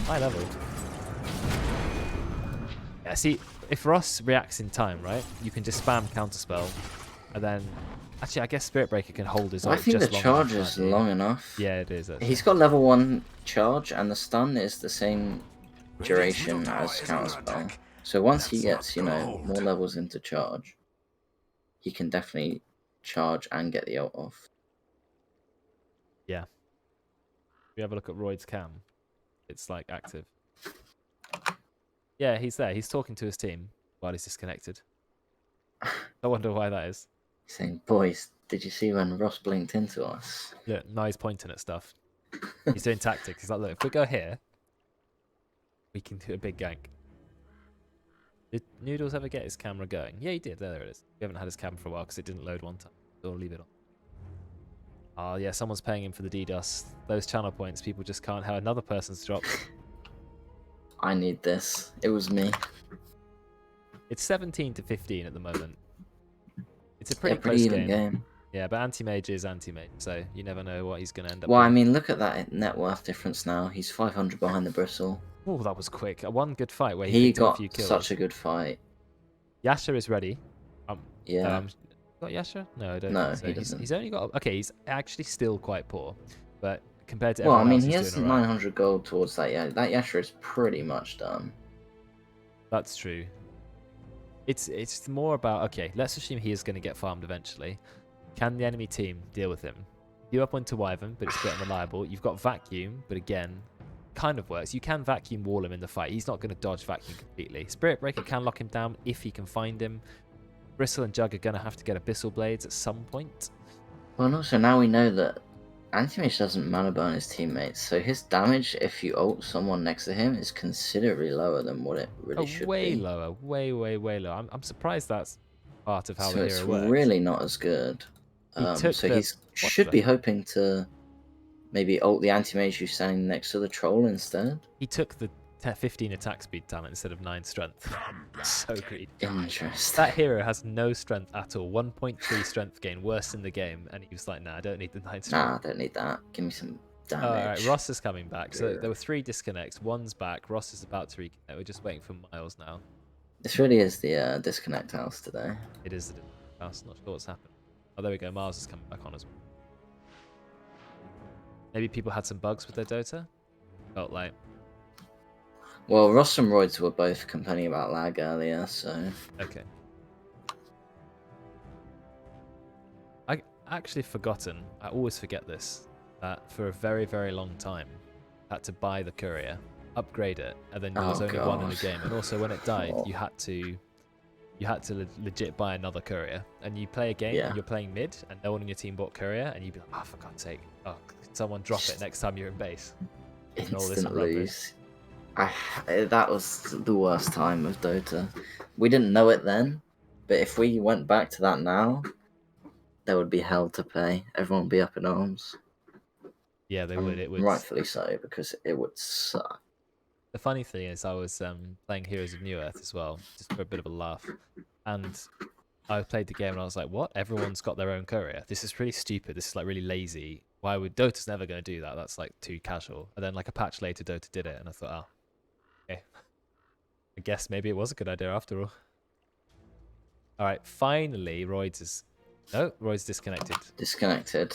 High level. Yeah, see, if Ross reacts in time, right, you can just spam counterspell, and then... Actually, I guess Spirit Breaker can hold his ult I think just the long charge enough, is can't he? long enough. Yeah, it is. He's got level 1 charge, and the stun is the same duration as counterspell. So once he gets, more levels into charge, he can definitely charge and get the ult off. Yeah. We have a look at Royd's cam. It's like active. Yeah, he's there. He's talking to his team while he's disconnected. I wonder why that is. He's saying, boys, did you see when Ross blinked into us? Look, now he's pointing at stuff. He's doing tactics. He's like, look, if we go here, we can do a big gank. Did Noodles ever get his camera going? Yeah, he did. There it is. We haven't had his camera for a while because it didn't load one time. So I'll leave it on. Oh, yeah, someone's paying him for the DDoS. Those channel points, people just can't have another person's dropped. I need this. It was me. It's 17 to 15 at the moment. It's a pretty pretty close even game. Yeah, but anti-mage is anti-mage, so you never know what he's going to end up Well, I doing. mean, look at that net worth difference now. He's 500 behind the Bristle. Oh, that was quick. One good fight where He picked up a got few kills. such a good fight. Yasha is ready. Yeah. Got Yasha? No, I don't No, think so. he doesn't. He's only got... Okay, he's actually still quite poor, but compared to Well, I everyone mean, else, he he's has doing all right. 900 gold towards that. Yeah, that Yasha is pretty much done. That's true. It's more about, okay, let's assume he is going to get farmed eventually. Can the enemy team deal with him? You up onto Wyvern, but it's a bit unreliable. You've got Vacuum, but again, kind of works. You can Vacuum wall him in the fight. He's not going to dodge Vacuum completely. Spirit Breaker can lock him down if he can find him. Bristle and Jug are going to have to get Abyssal Blades at some point. Well, and also now we know that Anti-Mage doesn't mana burn his teammates, so his damage if you ult someone next to him is considerably lower than what it really should way be. lower. Way, way, way lower. I'm surprised that's part of how So the it's hero works. really not as good. took So the- he should the- be hoping to maybe ult the anti-mage who's standing next to the troll instead. He took the 15 attack speed talent instead of 9 strength. So greedy. Interesting. That hero has no strength at all. 1.3 strength gain, worst in the game. And he was like, nah, I don't need the 9 strength. Nah, I don't need that. Give me some damage. Alright, Ross is coming back. So Yeah. there were 3 disconnects. One's back. Ross is about to reconnect. We're just waiting for Miles now. This really is the disconnect house today. It is the house. Not sure what's happened. Oh, there we go. Miles is coming back on as well. Maybe people had some bugs with their Dota. Felt like. Well, Ross and Royds were both complaining about lag earlier, so... Okay. I actually forgotten. I always forget this. That for a very, very long time, had to buy the courier, upgrade it, and then there was Oh, only one in the God. game. And also when it died, Oh. you had to legit buy another courier. And you play a game Yeah. and you're playing mid, and no one on your team bought courier, and you'd be like, oh, for God's sake, oh, can someone drop it next time you're in base? And all this Instant rubbish. lose. That was the worst time of Dota. We didn't know it then, but if we went back to that now, there would be hell to pay. Everyone would be up in arms. Yeah, they would. It would. Rightfully so, because it would suck. The funny thing is, I was playing Heroes of New Earth as well, just for a bit of a laugh, and I played the game and I was like, "What? Everyone's got their own courier. This is pretty stupid. This is like really lazy. Why would Dota's never going to do that? That's like too casual." And then like a patch later, Dota did it, and I thought, "Oh, okay. I guess maybe it was a good idea after all." All right, finally, Royd's disconnected. Disconnected.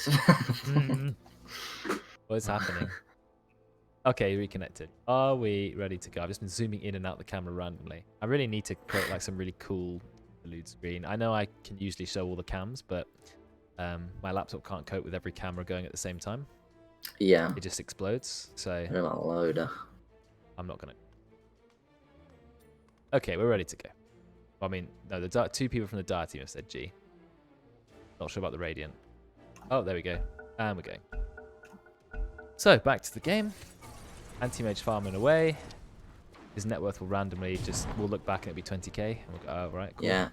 What is happening? Okay, reconnected. Are we ready to go? I've just been zooming in and out the camera randomly. I really need to create like some really cool interlude screen. I know I can usually show all the cams, but my laptop can't cope with every camera going at the same time. Yeah. It just explodes. So You're like a loader. I'm not gonna. Okay, we're ready to go. I mean, no, the two people from the Dire team have said G. Not sure about the Radiant. Oh, there we go. And we're going. So back to the game. Anti-mage farming away. His net worth will randomly we'll look back and it'll be 20k. And we'll go, oh, right, cool. Yeah.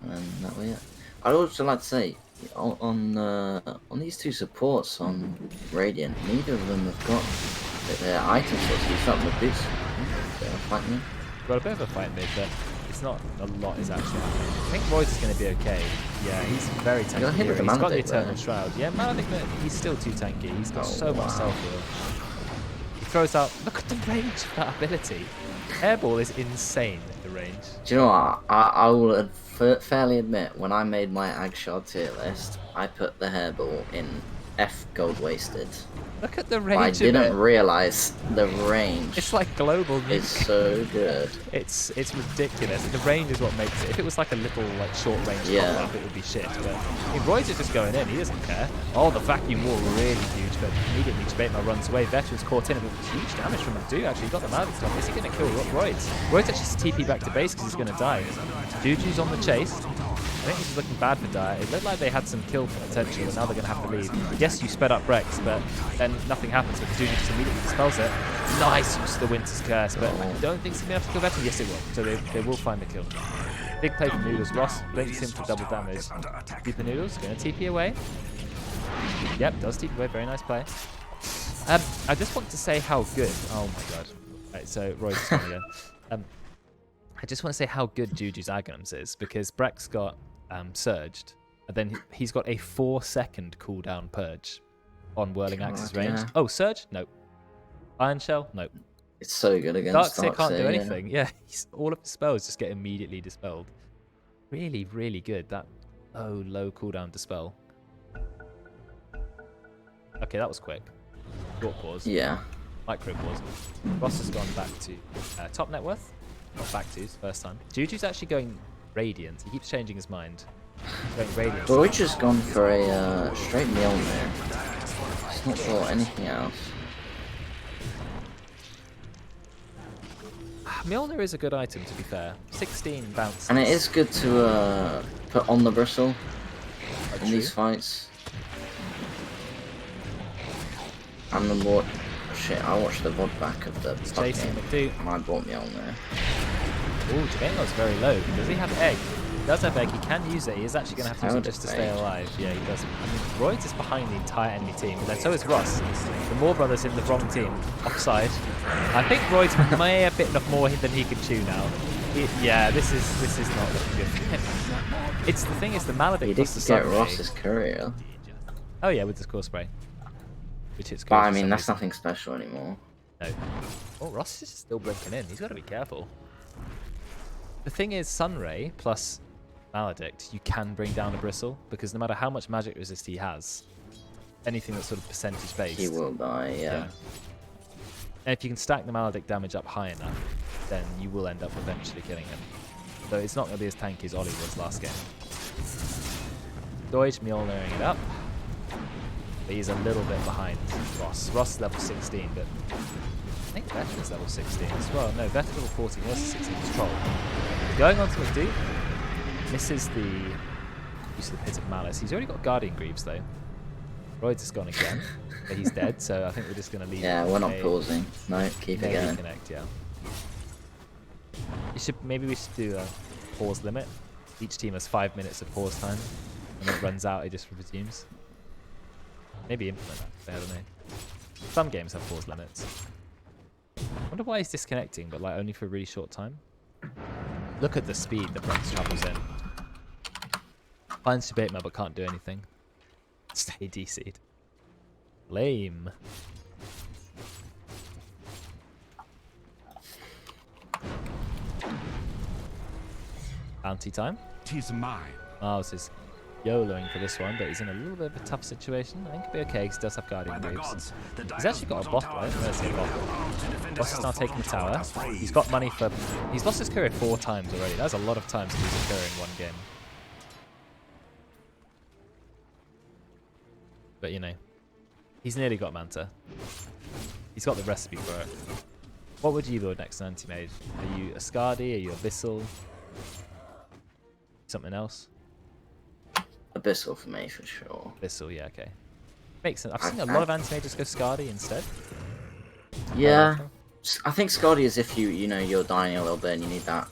And then that way it. I'd also like to say, on these two supports on Radiant, neither of them have got their item source used up with this. They're fighting them. Got a bit of a fight mid, but it's not a lot is actually happening. I think Royce is going to be okay. Yeah, he's very tanky. got hit with He's the got the Maledict Eternal there. Shroud. Yeah, Maledict, but he's still too tanky. He's got so much wow. self-heal. He throws out... Look at the range of that ability. Airball is insane, the range. Do you know what? I will fairly admit, when I made my Agshard tier list, I put the hairball in F gold wasted. Look at the But range I of didn't it. realise the range. It's like global nuke. It's so good. It's ridiculous. The range is what makes it. If it was like a little like short range pop-up, it would be shit. But I mean, Roy's is just going in. He doesn't care. Oh, the vacuum wall really huge, but immediately Jabema runs away. Veteran's caught in. But huge damage from him too. Actually, he got the Maledict stuff. Is he going to kill Roy's? Roy's actually TP back to base because he's going to die. Juju's on the chase. I think this is looking bad for Dire. It looked like they had some kill potential, and now they're going to have to leave. Yes, you sped up Rex, but then nothing happens because Juju just immediately dispels it. Nice use of the Winter's Curse, but I don't think it's going to be able to kill Veteran. Yes, it will. So they will find the kill. Big play from Noodles. Ross blinks him for double damage. Keep the Noodles, going to TP away. Yep, does TP away. Very nice play. I just want to say how good... Oh my god. Right, so Roy's is going again. I just want to say how good Juju's Aghanims is, because Breck's got surged, and then he's got a 4-second cooldown purge on Whirling Axe's range. yeah. Oh, Surge? Nope. Iron Shell? Nope. It's so good against Darkseer can't do yeah. anything. Yeah, all of his spells just get immediately dispelled. Really, really good. That low cooldown dispel. Okay, that was quick. Short pause. Yeah. Micro pause. Ross has gone back to top net worth. Not back to, it's the first time. Juju's actually going Radiant. He keeps changing his mind. Going Radiant. Well, we've just gone for a straight Mjolnir. It's not for anything else. Mjolnir is a good item, to be fair. 16 bounce. And it is good to put on the bristle in these fights. And the more... Shit, I watched the VOD back of the He's pub chasing game, McDo. and I bought Mjolnir. Ooh, Jabema's very low. Does he have egg? He does have egg. He can use it. He is actually going to have to use it just to stay alive. Yeah, he does. I mean, Royds is behind the entire enemy team. But then so is Ross. The Moore brothers in the wrong team. Offside. I think Royds may have bitten off more than he can chew now. Yeah, this is not looking good for him. It's the thing is the Maledict He did plus the get Sunray. Ross's courier. Oh yeah, with the Core Spray. Which hits But I for mean, some that's reason. nothing special anymore. No. Oh, Ross is still blinking in. He's got to be careful. The thing is, Sunray plus Maledict, you can bring down a Bristle, because no matter how much magic resist he has, anything that's sort of percentage based, He will die, yeah. And if you can stack the Maledict damage up high enough, then you will end up eventually killing him. Though it's not going to be as tanky as Ollie was last game. Deutsch Mjolniring it up. But he's a little bit behind Ross. Ross is level 16, but I think Veteran's level 16 as well. No, Veteran's level 14. Ross is 16. He's Troll. Going on to McDo. Misses the use of the Pit of Malice. He's already got Guardian Greaves though. Royd's is gone again, but he's dead, so I think we're just going to leave Yeah, it. we're not pausing. No, keep it going. Reconnect, yeah. Maybe we should do a pause limit. Each team has 5 minutes of pause time, and when it runs out, it just resumes. Maybe implement that. I don't know. Some games have pause limits. I wonder why he's disconnecting, but like only for a really short time. Look at the speed that Bronx travels in. Finds Debate but can't do anything. Stay DC'd. Lame. Bounty time. 'Tis mine. Miles is YOLOing for this one, but he's in a little bit of a tough situation. I think he'll be okay because he does have Guardian Greaves. He's actually got a bot, right? Where's the bot? Boss is now taking the tower. He's got money for... He's lost his courier 4 times already. That's a lot of times to lose a courier in one game. But, you know, he's nearly got Manta. He's got the recipe for it. What would you build next, Anti-Mage? Are you a Skadi? Are you a Abyssal? Something else? Abyssal for me, for sure. Abyssal, yeah, okay. Makes sense. I've seen a lot of Anti-Mages go Skadi instead. Yeah. I think Skadi is if you know, you're dying a little bit and you need that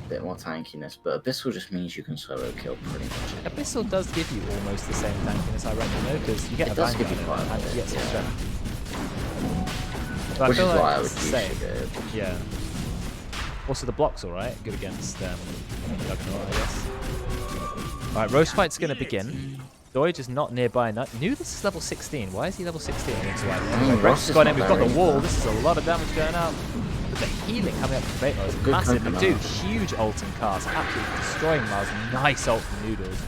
bit more tankiness, but Abyssal just means you can solo kill pretty much. Abyssal does give you almost the same tankiness, I reckon, though, because you get It a does Vanguard give you quite a and bit, you get some yeah. strength. So Which is feel why I would it's the usually same. go. Yeah. Also, the block's alright. Good against Juggernaut, I guess. Alright, Roast Fight's going to begin. Doige is not nearby. Knew this is level 16. Why is he level 16 against White? Anyway, Ross has got in. We've got the wall. This is a lot of damage going out. But the healing coming up from Fate Mode is massive. And dude, huge ult and cast. Absolutely destroying Miles. Nice ult from Noodles.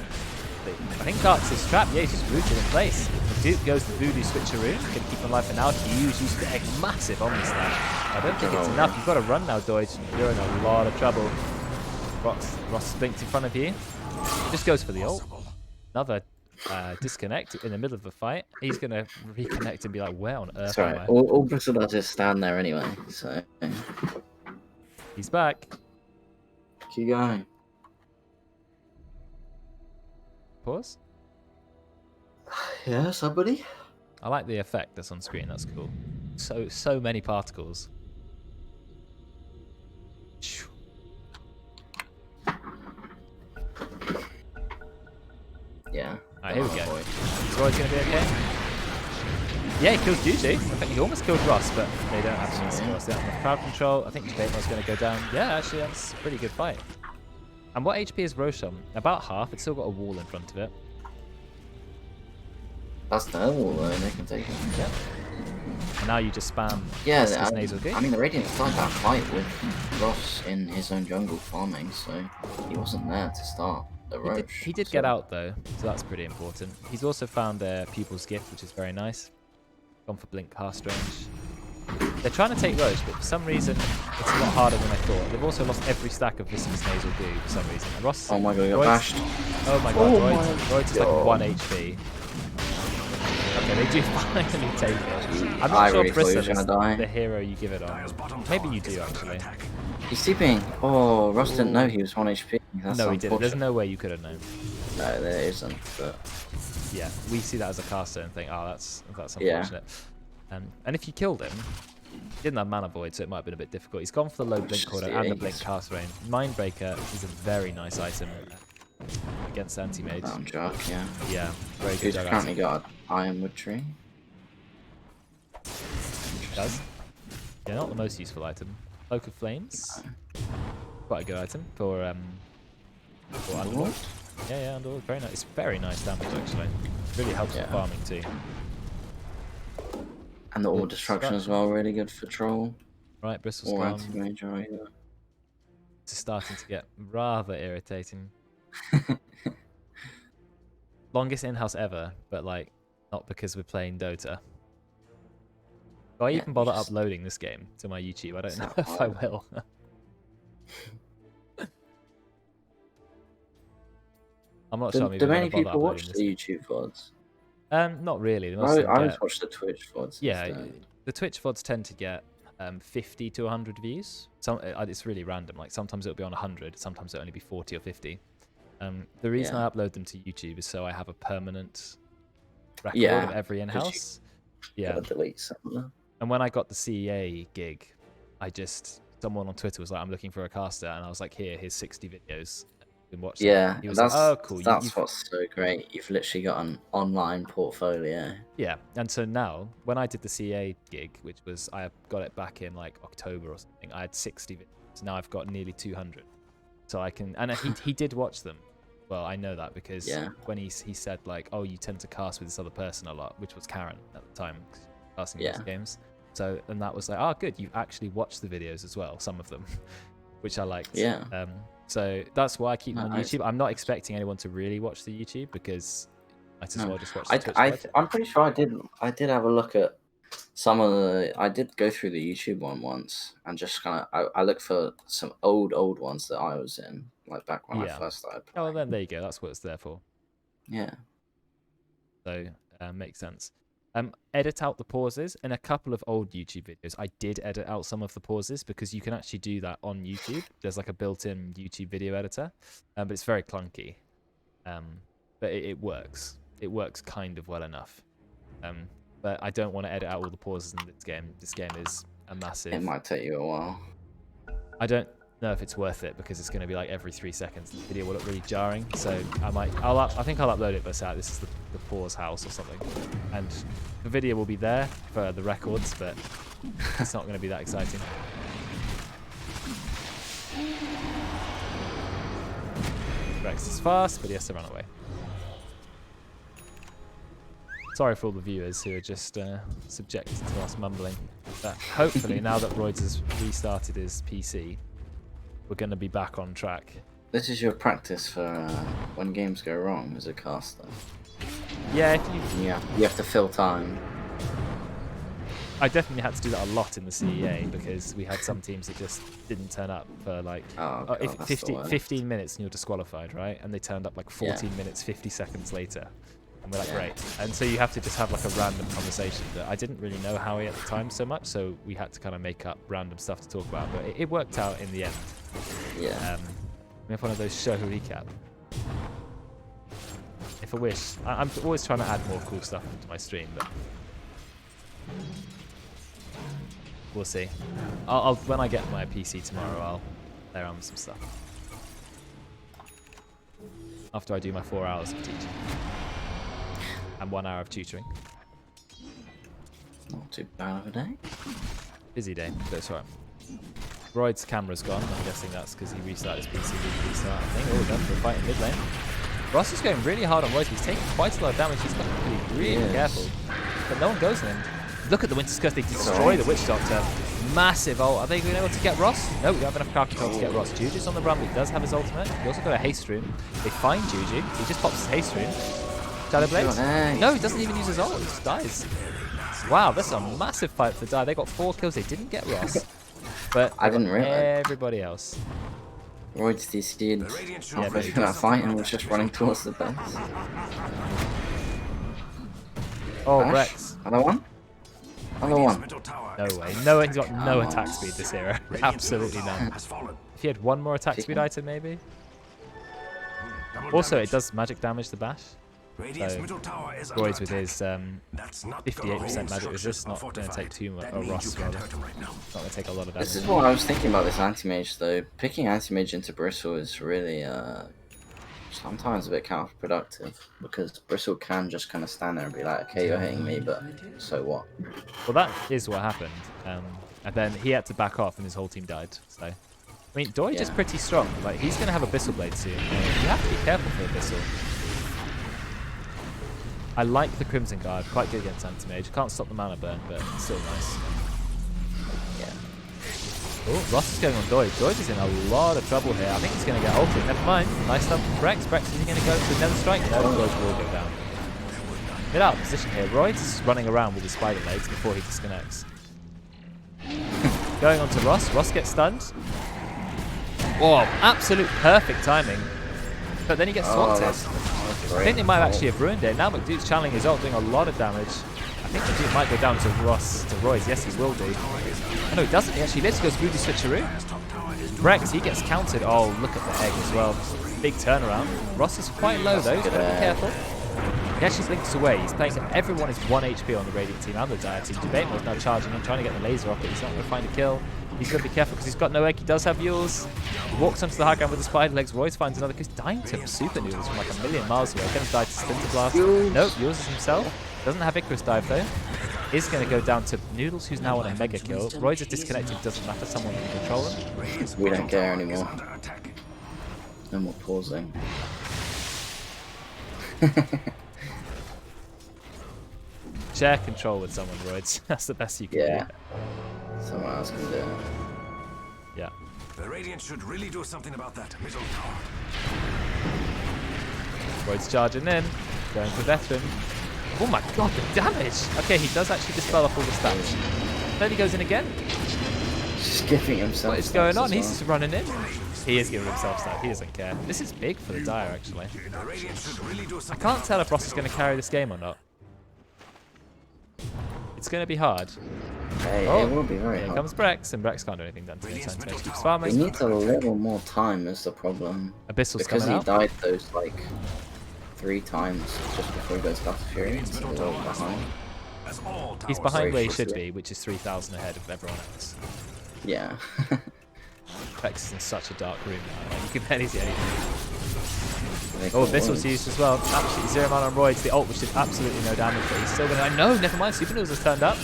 I think Karts is trapped. Yeah, he's just rooted in place. Duke goes to Voodoo Switcheroo. Can keep him alive for now. Huge use of the massive Omni Slash. I don't think it's enough. You've got to run now, Doige. You're in a lot of trouble. Ross blinked in front of you. Just goes for the ult. Another disconnect in the middle of the fight. He's going to reconnect and be like, where on earth Sorry, am I? all Bristle does is stand there anyway, so... He's back. Keep going. Pause. Yeah, somebody? I like the effect that's on screen. That's cool. So many particles. Yeah. Alright, here we go. Is Roy's going to be okay? Yeah, he kills Duty. In fact, he almost killed Ross, but they don't have any skills. They don't have crowd control. I think Debate's going to go down. Yeah, actually, that's a pretty good fight. And what HP is Roshan? About half. It's still got a wall in front of it. That's their wall though, they can take it. Yep. And now you just spam Yeah, nasal gate. I mean, the Radiant started that fight with Ross in his own jungle farming, so he wasn't there to start the Roche. He did get out though, so that's pretty important. He's also found their Pupil's Gift, which is very nice. Gone for Blink Cast range. They're trying to take Roche, but for some reason it's a lot harder than I thought. They've also lost every stack of Viscous Nasal Goo for some reason. And Ross, Oh my god, he got Roy's- bashed. Oh my god, Royd's is like 1 HP. Okay, they do finally take it. I'm not I sure really thought he was Brisson is gonna die. the hero you give it on. Maybe you do actually. He's sleeping. Oh, Ross didn't know he was 1 HP. That's No, he didn't. There's unfortunate. no way you could have known. No, there isn't, but... Yeah, we see that as a caster and think, oh, that's Yeah. unfortunate. And if you killed him, he didn't have Mana Void, so it might have been a bit difficult. He's gone for the low Blink Just Corner the and the ace. Blink Cast range. Mindbreaker is a very nice item against anti-mage. Down Jock, yeah. Yeah, very good. He's Jug currently item. got Ironwood Tree. Does. Yeah, not the most useful item. Cloak of Flames. Quite a good item for Underlord. Yeah, Underlord. Very nice. It's very nice damage actually. Really helps with farming too. And the All Good Destruction stuff. as well, really good for Troll. Right, Bristol's Or gone. Anti-Mage either. It's starting to get rather irritating. Longest in-house ever, but like not because we're playing Dota. Do I Yeah, even bother just- uploading this game to my YouTube? I don't It's know not if I hard. will. I'm not sure I'm Do even many going to bother people watch uploading the this. YouTube VODs? Not really. I, Most of them I always get, watch the Twitch VODs. yeah, instead. the Twitch VODs tend to get 50 to 100 views. It's really random. Like sometimes it'll be on 100, sometimes it'll only be 40 or 50. The reason Yeah. I upload them to YouTube is so I have a permanent record Yeah, of every in-house. Yeah. Gotta delete some of them. And when I got the CEA gig, someone on Twitter was like, I'm looking for a caster. And I was like, here's 60 videos. You can watch them. Yeah, He was that's like, oh, cool. that's what's so great. You've literally got an online portfolio. Yeah. And so now, when I did the CEA gig, which was, I got it back in like October or something, I had 60 videos. Now I've got nearly 200. So I can, and he did watch them. Well, I know that because when he said like, oh, you tend to cast with this other person a lot, which was Karen at the time, casting those games. So, and that was like, oh, good, you've actually watched the videos as well, some of them, which I liked. Yeah. So that's why I keep them on YouTube. I'm not expecting anyone to really watch the YouTube because I might as well just watch the Twitch. I'm pretty sure I did have a look at some of the. I did go through the YouTube one once and just kind of. I looked for some old ones that I was in, like back when I first started Oh, playing. then there you go. That's what it's there for. Yeah. So makes sense. Edit out the pauses. In a couple of old YouTube videos, I did edit out some of the pauses because you can actually do that on YouTube. There's like a built-in YouTube video editor, but it's very clunky. But it works. It works kind of well enough. But I don't want to edit out all the pauses in this game. This game is a massive... It might take you a while. I don't know if it's worth it because it's going to be like every 3 seconds. The video will look really jarring. So I think I'll upload it, but this is the pause house or something. And the video will be there for the records, but it's not going to be that exciting. Rex is fast, but he has to run away. Sorry for all the viewers who are just subjected to us mumbling. But hopefully, now that Royds has restarted his PC, we're going to be back on track. This is your practice for when games go wrong as a caster. Yeah, if you have to fill time. I definitely had to do that a lot in the CEA because we had some teams that just didn't turn up for like 15 minutes and you're disqualified, right? And they turned up like 14 minutes, 50 seconds later. And we're like, great. And so you have to just have like a random conversation that I didn't really know Howie at the time so much, so we had to kind of make up random stuff to talk about, but it worked out in the end. Yeah. We have one of those show recap. If I wish. I'm always trying to add more cool stuff into my stream, but we'll see. I'll when I get my PC tomorrow, I'll play around with some stuff. After I do my 4 hours of teaching. And 1 hour of tutoring. Not too bad of a day. Busy day, but it's alright. Royd's camera's gone. I'm guessing that's because he restarted his PC with restart. I think. Oh, done for a fight in mid lane. Ross is going really hard on Royd. He's taking quite a lot of damage. He's got to be really careful. But no one goes in. Look at the Winter's Curse. They destroy the Witch Doctor. Massive ult. Are they going to be able to get Ross? No, we don't have enough car control to get Ross. Juju's on the run, but he does have his ultimate. He also got a haste rune. They find Juju. He just pops his haste rune. Shadow Blade? No, he doesn't even use his ult. He just dies. Wow, that's a massive fight for the die. They got 4 kills. They didn't get Ross. But I didn't realize. Everybody else. Royd's DC'd halfway through that fight and was just running towards the base. Oh, Bash? Rex. Another one? Another one. No way. No, he's got no attack speed this hero. Absolutely none. If he had one more attack speed item, maybe. Also, it does magic damage to bash. So, Roy's with his 58% magic resist, not going to take too much, or Ross rather, not going to take a lot of damage. This is what I was thinking about this anti-mage though. Picking anti-mage into Bristle is really sometimes a bit counterproductive because Bristle can just kind of stand there and be like, okay, you're hitting me, but so what? Well, that is what happened, and then he had to back off and his whole team died, so... I mean, Doige is pretty strong, like, he's going to have a Abyssal Blade soon, you have to be careful for Abyssal. I like the Crimson Guard, quite good against anti-mage. Can't stop the mana burn, but it's still nice. Yeah. Oh, Ross is going on Doige. Doige is in a lot of trouble here. I think he's going to get ulted. Never mind. Nice stuff from Brex. Brex, is he going to go for another strike? No, Doige will go down. Get out of position here. Royds is running around with his spider legs before he disconnects. Going on to Ross. Ross gets stunned. Whoa, absolute perfect timing. But then he gets Oh, swapped. that's I think they might actually have ruined it. Now McDuke's channeling his ult, doing a lot of damage. I think McDuke might go down to Royce. Yes, he will do. Oh, no, he doesn't. He actually lives. He goes Voodoo switcheroo. Rex, he gets countered. Oh, look at the egg as well. Big turnaround. Ross is quite low, though. He's got to be careful. He actually blinks away. He's playing. Everyone is 1 HP on the Radiant team and the Dire team. Debatemore's now charging him, trying to get the laser off, but he's not going to find a kill. He's got to be careful because he's got no egg. He does have Yules. He walks onto the high ground with the spider legs. Royce finds another because dying to super Noodles from like a million miles away. Going to die to Splinter Blast. Nope, Yules is himself. Doesn't have Icarus dive though. Is going to go down to Noodles, who's now on a mega kill. Royce is disconnected. Doesn't matter. Someone can control him. We don't care anymore. No more pausing. Share control with someone, Royce. That's the best you can do. Someone else can do it. Yeah. The Radiant should really do something about that middle tower. Royce charging in. Going for veteran. Oh my god, the damage! Okay, he does actually dispel off all the stats. Then he goes in again. Just giving himself. What is going on? Well. He's just running in. He is giving himself stats. He doesn't care. This is big for the Dire, actually. The Radiant should really do I something. can't tell if Ross is going to carry this game or not. It's going to be hard. Hey, Oh, it will be very here hard. comes Brex, and Brex can't do anything done to him. So he keeps He farming. needs a little more time is the problem. Abyssal's Because coming he out. died those like 3 times just before he goes Battle Fury. He's a little behind. As all He's towers behind where he Very should quickly. be, which is 3,000 ahead of everyone else. Yeah. Brex is in such a dark room now. Like, you can barely see anything. They Oh, got Abyssal's wounds. used as well. Absolutely 0 man on Roids. The ult, which did absolutely no damage, but he's still going to... No, never mind. Super Noodles has turned up.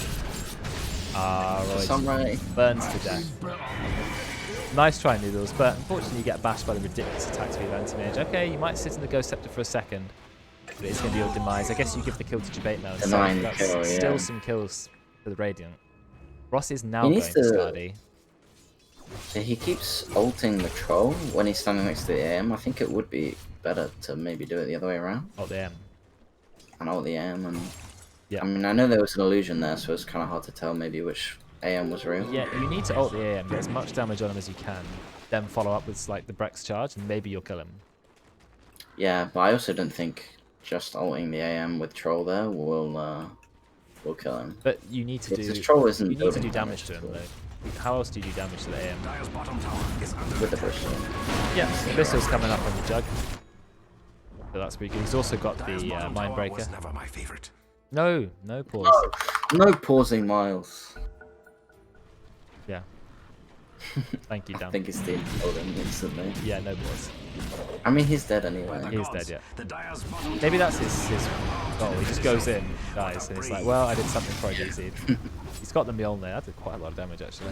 Ah, Samurai. Roids burns to death. Nice try, Noodles, but unfortunately you get bashed by the ridiculous attack speed of Anti-Mage. Okay, you might sit in the Ghost Scepter for a second, but it's going to be your demise. I guess you give the kill to Jabate now. Denying the That's kill, still yeah. some kills for the Radiant. Ross is now He going needs to to- Skadi. So he keeps ulting the troll when he's standing next to the AM. I think it would be better to maybe do it the other way around. Oh, damn. And ult the AM and... Yeah. I mean, I know there was an illusion there, so it's kind of hard to tell maybe which AM was real. Yeah, you need to ult the AM, get as much damage on him as you can, then follow up with like the Brex charge, and maybe you'll kill him. Yeah, but I also don't think just ulting the AM with troll there will kill him. But you need to do Because troll isn't you need to building do damage to him though. How else do you do damage to the AM? Dire's bottom tower is under With the Bristol. Yeah, Abyssal's coming up on the jug. So that's pretty good. He's also got Dire's the bottom Mind tower Breaker. was never my favorite. No pause. No pausing, Miles. Yeah. Thank you, I Dan. think his team killed him instantly. Yeah, no pause. I mean, he's dead anyway. He is dead, yeah. The Dire's bottom Maybe tower that's his goal. He just goes in, dies, and it's like, well, I did something for IDC. He's got the Mjolnir. That did quite a lot of damage, actually.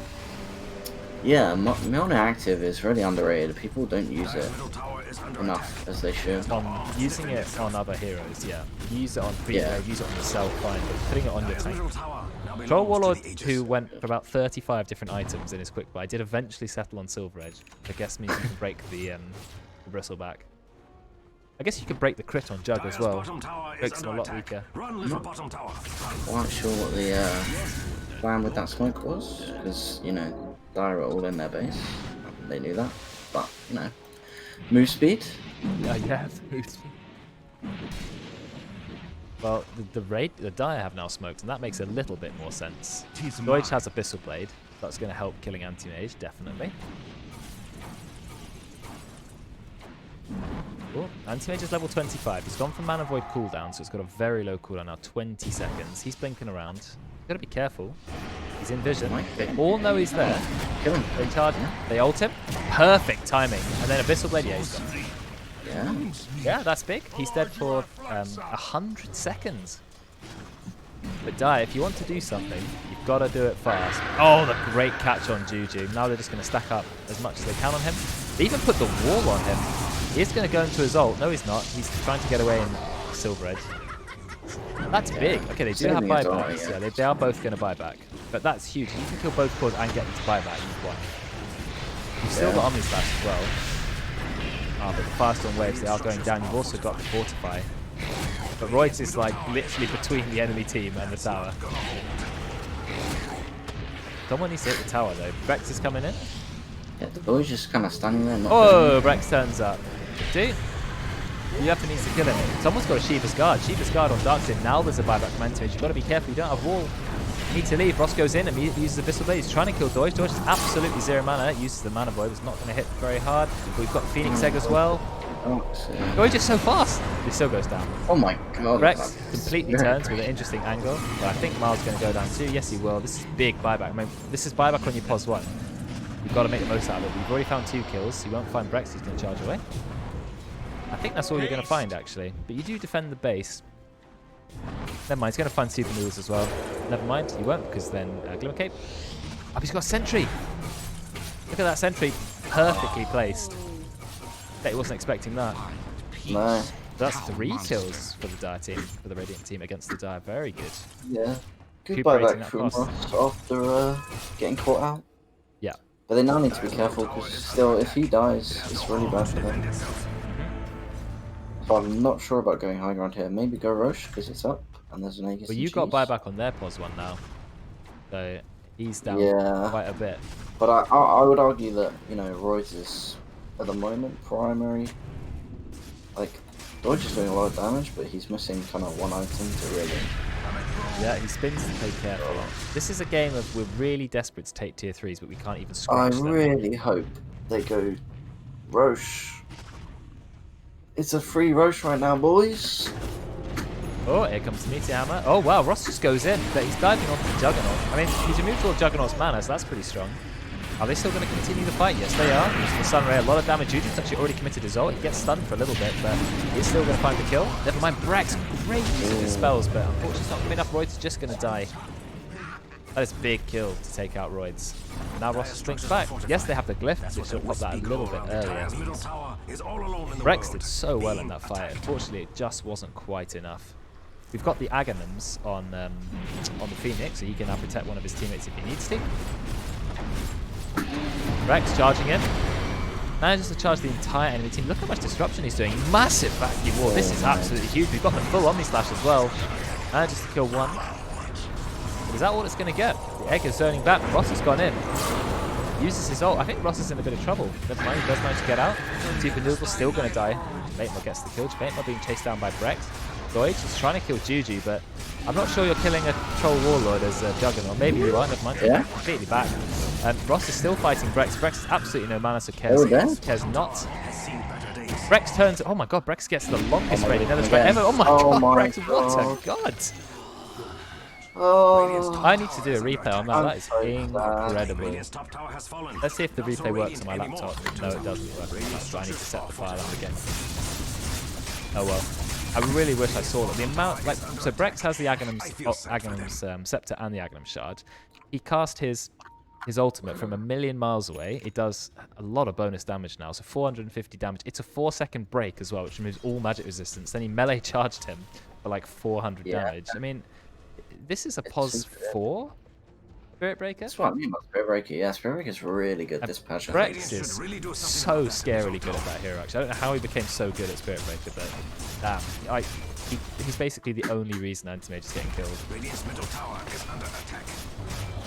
Yeah, Mjolnir Active is really underrated. People don't use it middle tower is under enough as they should. On using it on other heroes, yeah. Use it on free Yeah. use it on yourself, fine, but putting it on your Dire's tank. middle tower now belongs Troll to Warlord, the Aegis. who went for about 35 different items in his quick buy, did eventually settle on Silver Edge. I guess means you can break the bristle back. I guess you could break the crit on Jug as Dire's well. bottom tower is Makes him a under lot attack. weaker. Run, little bottom tower. I wasn't sure what the plan with that smoke was, because, you know, Dire are all in their base. They knew that. But, you know, move speed. Yeah. Well, the Dire have now smoked, and that makes a little bit more sense. Deutsch has Abyssal Blade. That's going to help killing Anti-Mage, definitely. Oh, Anti-Mage is level 25. He's gone from Mana Void cooldown, so it's got a very low cooldown now, 20 seconds. He's blinking around. You've got to be careful. He's in vision. They all know he's there. Kill him. They charge him. They ult him. Perfect timing. And then Abyssal Blade, yeah, he's gone. Yeah. Yeah, that's big. He's dead for 100 seconds. But Dire, if you want to do something, you've got to do it fast. Oh, the great catch on Juju. Now they're just going to stack up as much as they can on him. They even put the wall on him. He's going to go into his ult. No, he's not. He's trying to get away in Silver Edge. That's big. Okay, they do have Saving his ult, buybacks. yeah. Yeah, they are both going to buy back. But that's huge. You can kill both cores and get them to buy back. You've won. You've still got Omni Slash as well. Ah, but the fast on waves, they are going down. You've also got the Fortify. But Royce is like literally between the enemy team and the tower. Someone needs to hit the tower though. Brex is coming in. Yeah, the boy's just kind of standing there. Not Oh, Brex turns up. Dude, You have to need to kill him. Someone's got a Shiva's Guard. Shiva's Guard on Darkseid. Now there's a buyback from Antimage. You've got to be careful. You don't have wall. You need to leave. Ross goes in and uses the Abyssal Blade. He's trying to kill Deutsch. Deutsch is absolutely 0 mana. Uses the Mana Void. It's not going to hit very hard. But we've got Phoenix Egg as well. Deutsch is so fast. He still goes down. Oh my god. Rex completely turns with an interesting angle. But I think Miles is going to go down too. Yes, he will. This is big buyback. I mean, this is buyback on your pos 1. You've got to make the most out of it. We've already found 2 kills. So you won't find Brex. He's going to charge away. I think that's all you're going to find, actually. But you do defend the base. Never mind, he's going to find Super Noodles as well. Never mind, he won't, because then Glimmer Cape. Oh, he's got a sentry! Look at that sentry. Perfectly placed. Bet he wasn't expecting that. No. That's 3 kills for the Dire team, for the Radiant team against the Dire. Very good. Yeah. Good Recuperating buyback that from cost. us after getting caught out. Yeah. But they now need to be careful, because still, if he dies, it's really bad for them. So I'm not sure about going high ground here. Maybe go Roche, because it's up, and there's an Aegis. Well, you got buyback on their pos 1 now. So he's down quite a bit. But I would argue that, you know, Royce is, at the moment, primary. Like, Dodge is doing a lot of damage, but he's missing kind of one item to really... Yeah, he spins to take careful. This is a game of we're really desperate to take tier 3s, but we can't even scratch them. I really hope they go Roche. It's a free Roche right now, boys. Oh, here comes the Meteor Hammer. Oh, wow, Ross just goes in, but he's diving onto the Juggernaut. I mean, he's removed all of Juggernaut's mana, so that's pretty strong. Are they still going to continue the fight? Yes, they are. Using the Sunray, a lot of damage. Juju's actually already committed his ult. He gets stunned for a little bit, but he's still going to find the kill. Never mind, Brex, great use of his spells, but unfortunately it's not coming up. Royd's just going to die. That is a big kill to take out Royds. Now Ross blinks back. Yes, they have the glyph, which will pop that a little bit earlier. Rex did so well in that fight. Unfortunately, it just wasn't quite enough. We've got the Aghanims on the Phoenix, so he can now protect one of his teammates if he needs to. Rex charging in. Manages to charge the entire enemy team. Look how much disruption he's doing. Massive vacuum wall. This is absolutely huge. We've got the full Omni Slash as well. Manages to kill one. But is that all it's going to get? The egg is zoning back. Ross has gone in. Uses his ult. I think Ross is in a bit of trouble. Never mind, he does manage to get out. Super Noodle's still going to die. Baitmo gets the kill. Baitmo being chased down by Brex. Deutsch is trying to kill Juju, but I'm not sure you're killing a Troll Warlord as a Juggernaut. Maybe you are, never mind. Yeah. Completely back. Ross is still fighting Brex. Brex has absolutely no mana, so cares not. Brex turns. Oh my god, Brex gets the longest raid in strike ever. Oh my god, Brex, what a god. Oh, I need to do a replay on that. That is incredible. Let's see if the replay works on my laptop. No, it doesn't work on my laptop. I need to set the file up again. Oh well. I really wish I saw that. The amount, like, so Brex has the Aghanim's Scepter and the Aghanim Shard. He cast his ultimate from 1,000,000 miles away. It does a lot of bonus damage now, so 450 damage. It's a 4-second break as well, which removes all magic resistance. Then he melee charged him for like 400 damage. I mean, this is a pos 4 Spirit Breaker. That's what I mean about Spirit Breaker. Yeah, Spirit Breaker is really good this patch. Brex is so scarily good at that hero, actually. I don't know how he became so good at Spirit Breaker, but damn. He's basically the only reason Anti-Mage is getting killed.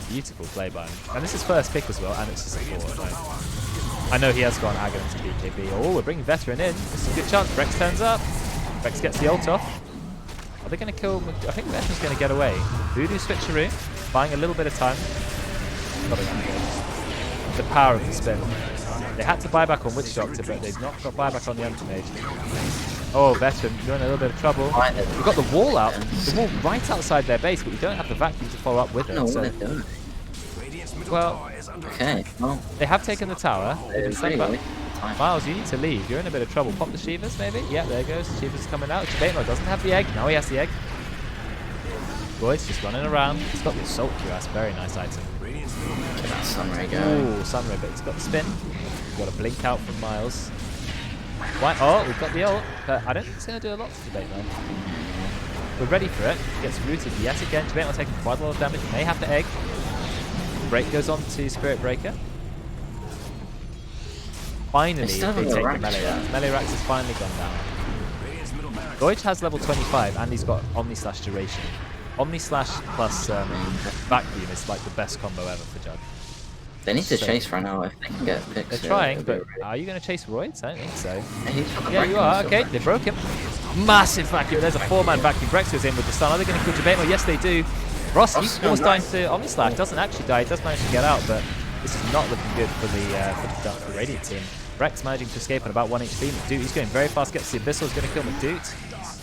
Beautiful play by him. And this is first pick as well, and it's a support. Like, I know he has gone Aghanim to BKB. Oh, we're bringing Veteran in. This is a good chance. Brex turns up. Brex gets the ult off. Are they going to kill? I think Veteran's going to get away. Voodoo switcheroo, buying a little bit of time. The power of the spin. They had to buy back on Witch Doctor, but they've not got buyback on the Anti-Mage. Oh, Veteran, you're in a little bit of trouble. We've got the wall out, the wall right outside their base, but we don't have the vacuum to follow up with it. So. Well, okay, well, they have taken the tower. Miles, you need to leave. You're in a bit of trouble. Pop the Shivas, maybe? Yeah, there goes. Shivas coming out. Baitmo doesn't have the egg. Now he has the egg. Boy's just running around. He's got the Assault Q. That's a very nice item. Look at that Sunray go. Ooh, Sunray, but he's got the spin. We've got a blink out from Miles. Oh, we've got the ult, but I don't think it's going to do a lot to Baitmo. We're ready for it. Gets rooted yet again. Baitmo taking quite a lot of damage. May have to egg. Break goes on to Spirit Breaker. Finally, they take the Melee Rax. Melee Rax has finally gone down. Deutsch has level 25 and he's got Omni Slash Duration. Omni Slash plus Vacuum is like the best combo ever for Jug. They need to So- chase right now if they can get picks. They're here, trying, it'll be but really- are you going to chase Roids? I don't think so. He's got the Yeah, you vacuum are. still, Okay, right? they broke him. Massive vacuum. There's a 4-man vacuum. Brex goes in with the stun. Are they going to kill Jabeno? Yes, they do. Ross, he's Ross, almost nice. dying to Omnislash. Doesn't actually die. He does manage to get out, but this is not looking good for the Radiant team. Brex managing to escape on about 1 HP. McDoot, he's going very fast. Gets the Abyssal. Is going to kill McDoot.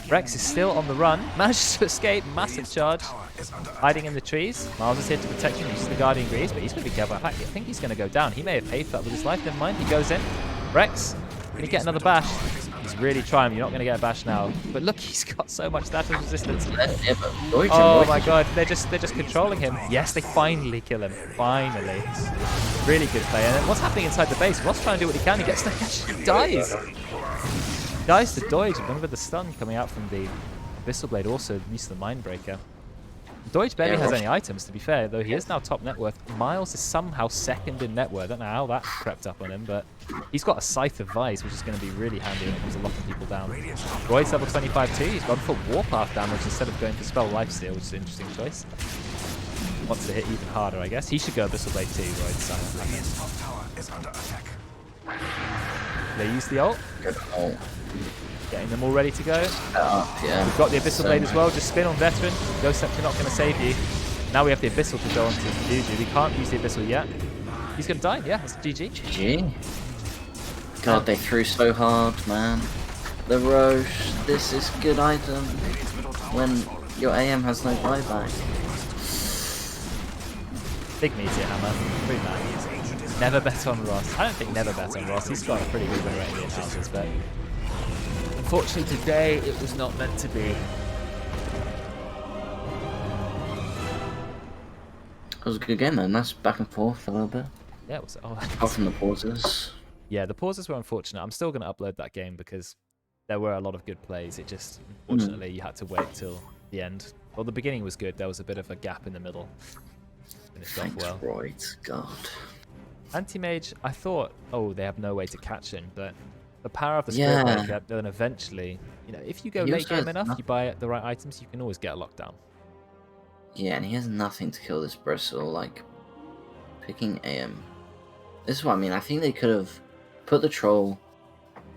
Brex is still on the run. Manages to escape. Massive charge. Hiding in the trees. Miles is here to protect him. Uses the Guardian Greaves, but he's going to be careful. In fact, I think he's going to go down. He may have paid for that with his life. Never mind. He goes in. Brex, going to get another bash. He's really trying. You're not going to get a bash now. But look, he's got so much status resistance. Yeah, but Roy Oh Jim, my god, they're just controlling him. Yes, they finally kill him. Finally. Really good play. And then what's happening inside the base? Ross trying to do what he can. He gets the he dies. Dies to Doige. Remember the stun coming out from the Abyssal Blade also used the Mindbreaker. Doige barely Yeah, has Ross- any items, to be fair, though he is now top net worth. Miles is somehow second in net worth. I don't know how that crept up on him, but he's got a Scythe of Vise, which is going to be really handy when it comes to locking people down. Roy's level 25 too. He's gone for Warpath damage instead of going for Spell Lifesteal, which is an interesting choice. Wants to hit even harder, I guess. He should go Abyssal Blade too, Radiant's top tower is under attack. They use the ult, Good ult. getting them all ready to go. Yeah. We've got the Abyssal So Blade as well. Just spin on Veteran. Ghost Scepter not going to save you. Now we have the Abyssal to go on to Juju. We can't use the Abyssal yet. He's going to die. Yeah, that's GG. GG. God, they threw so hard, man. The Roche, this is good item when your AM has no buyback. Big meteor hammer. 3 man. Never bet on Ross. I don't think never bet on Ross. He's got a pretty good win rate in the houses, but unfortunately today it was not meant to be. It was a good game then. Nice back and forth a little bit. Yeah, it was. Oh, Apart from the pauses. yeah, the pauses were unfortunate. I'm still going to upload that game because there were a lot of good plays. It just, unfortunately, you had to wait till the end. Well, the beginning was good. There was a bit of a gap in the middle. Finished off Thanks, well. Roy. God. Anti-Mage, I thought, oh, they have no way to catch him, but the power of the Yeah. Spirit Breaker, then eventually, you know, if you go He late also game has enough, you nothing. buy the right items, you can always get a lockdown. Yeah, and he has nothing to kill this bristle. Like, picking AM. This is what I mean. I think they could have put the troll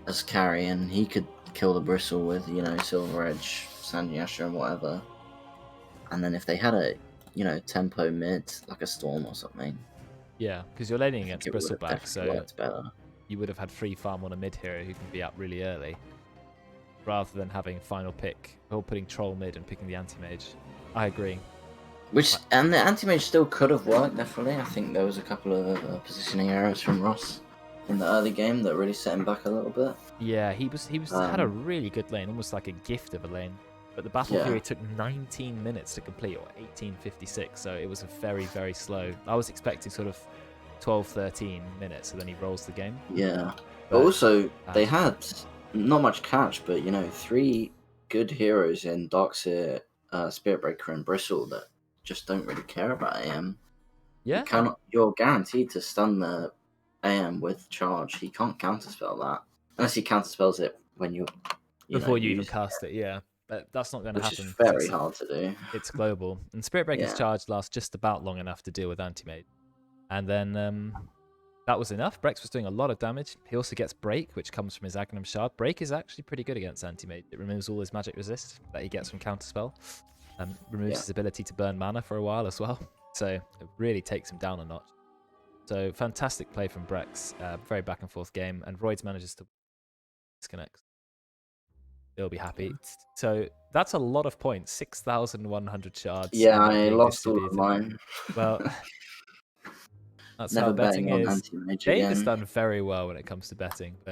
as carry, and he could kill the bristle with, you know, Silver Edge, Sandyasha, and whatever. And then if they had a, you know, tempo mid, like a Storm or something, Yeah, because you're laning I against think it would have Bristleback, definitely so worked better. you would have had free farm on a mid hero who can be up really early, rather than having final pick, or putting troll mid and picking the anti-mage. I agree. Which, and the anti-mage still could have worked, definitely. I think there was a couple of positioning errors from Ross in the early game that really set him back a little bit. Yeah, he had a really good lane, almost like a gift of a lane. But the Battle Yeah. Fury took 19 minutes to complete, or 18:56, so it was a very, very slow. I was expecting sort of 12, 13 minutes, and then he rolls the game. Yeah. But But also, they had not much catch, but, you know, 3 good heroes in Darkseer, Spirit Breaker, and Bristle that just don't really care about AM. Yeah, You're guaranteed to stun the AM with charge. He can't counterspell that. Unless he counterspells it when you before you even use cast it, yeah. But that's not going to which happen. is 'cause very it's- hard to do. It's global. And Spirit Breaker's Yeah. charge lasts just about long enough to deal with Anti-Mage. And then that was enough. Brex was doing a lot of damage. He also gets Break, which comes from his Agnum Shard. Break is actually pretty good against Anti-Mage. It removes all his magic resist that he gets from Counterspell. Removes Yeah. his ability to burn mana for a while as well. So it really takes him down a notch. So fantastic play from Brex. Very back and forth game. And Roids manages to disconnect. They'll be happy. So that's a lot of points. 6,100 shards. Yeah, I being lost all of distributed. mine. Well, that's how Never betting betting on is. anti-mage Dave has again. done very well when it comes to betting, but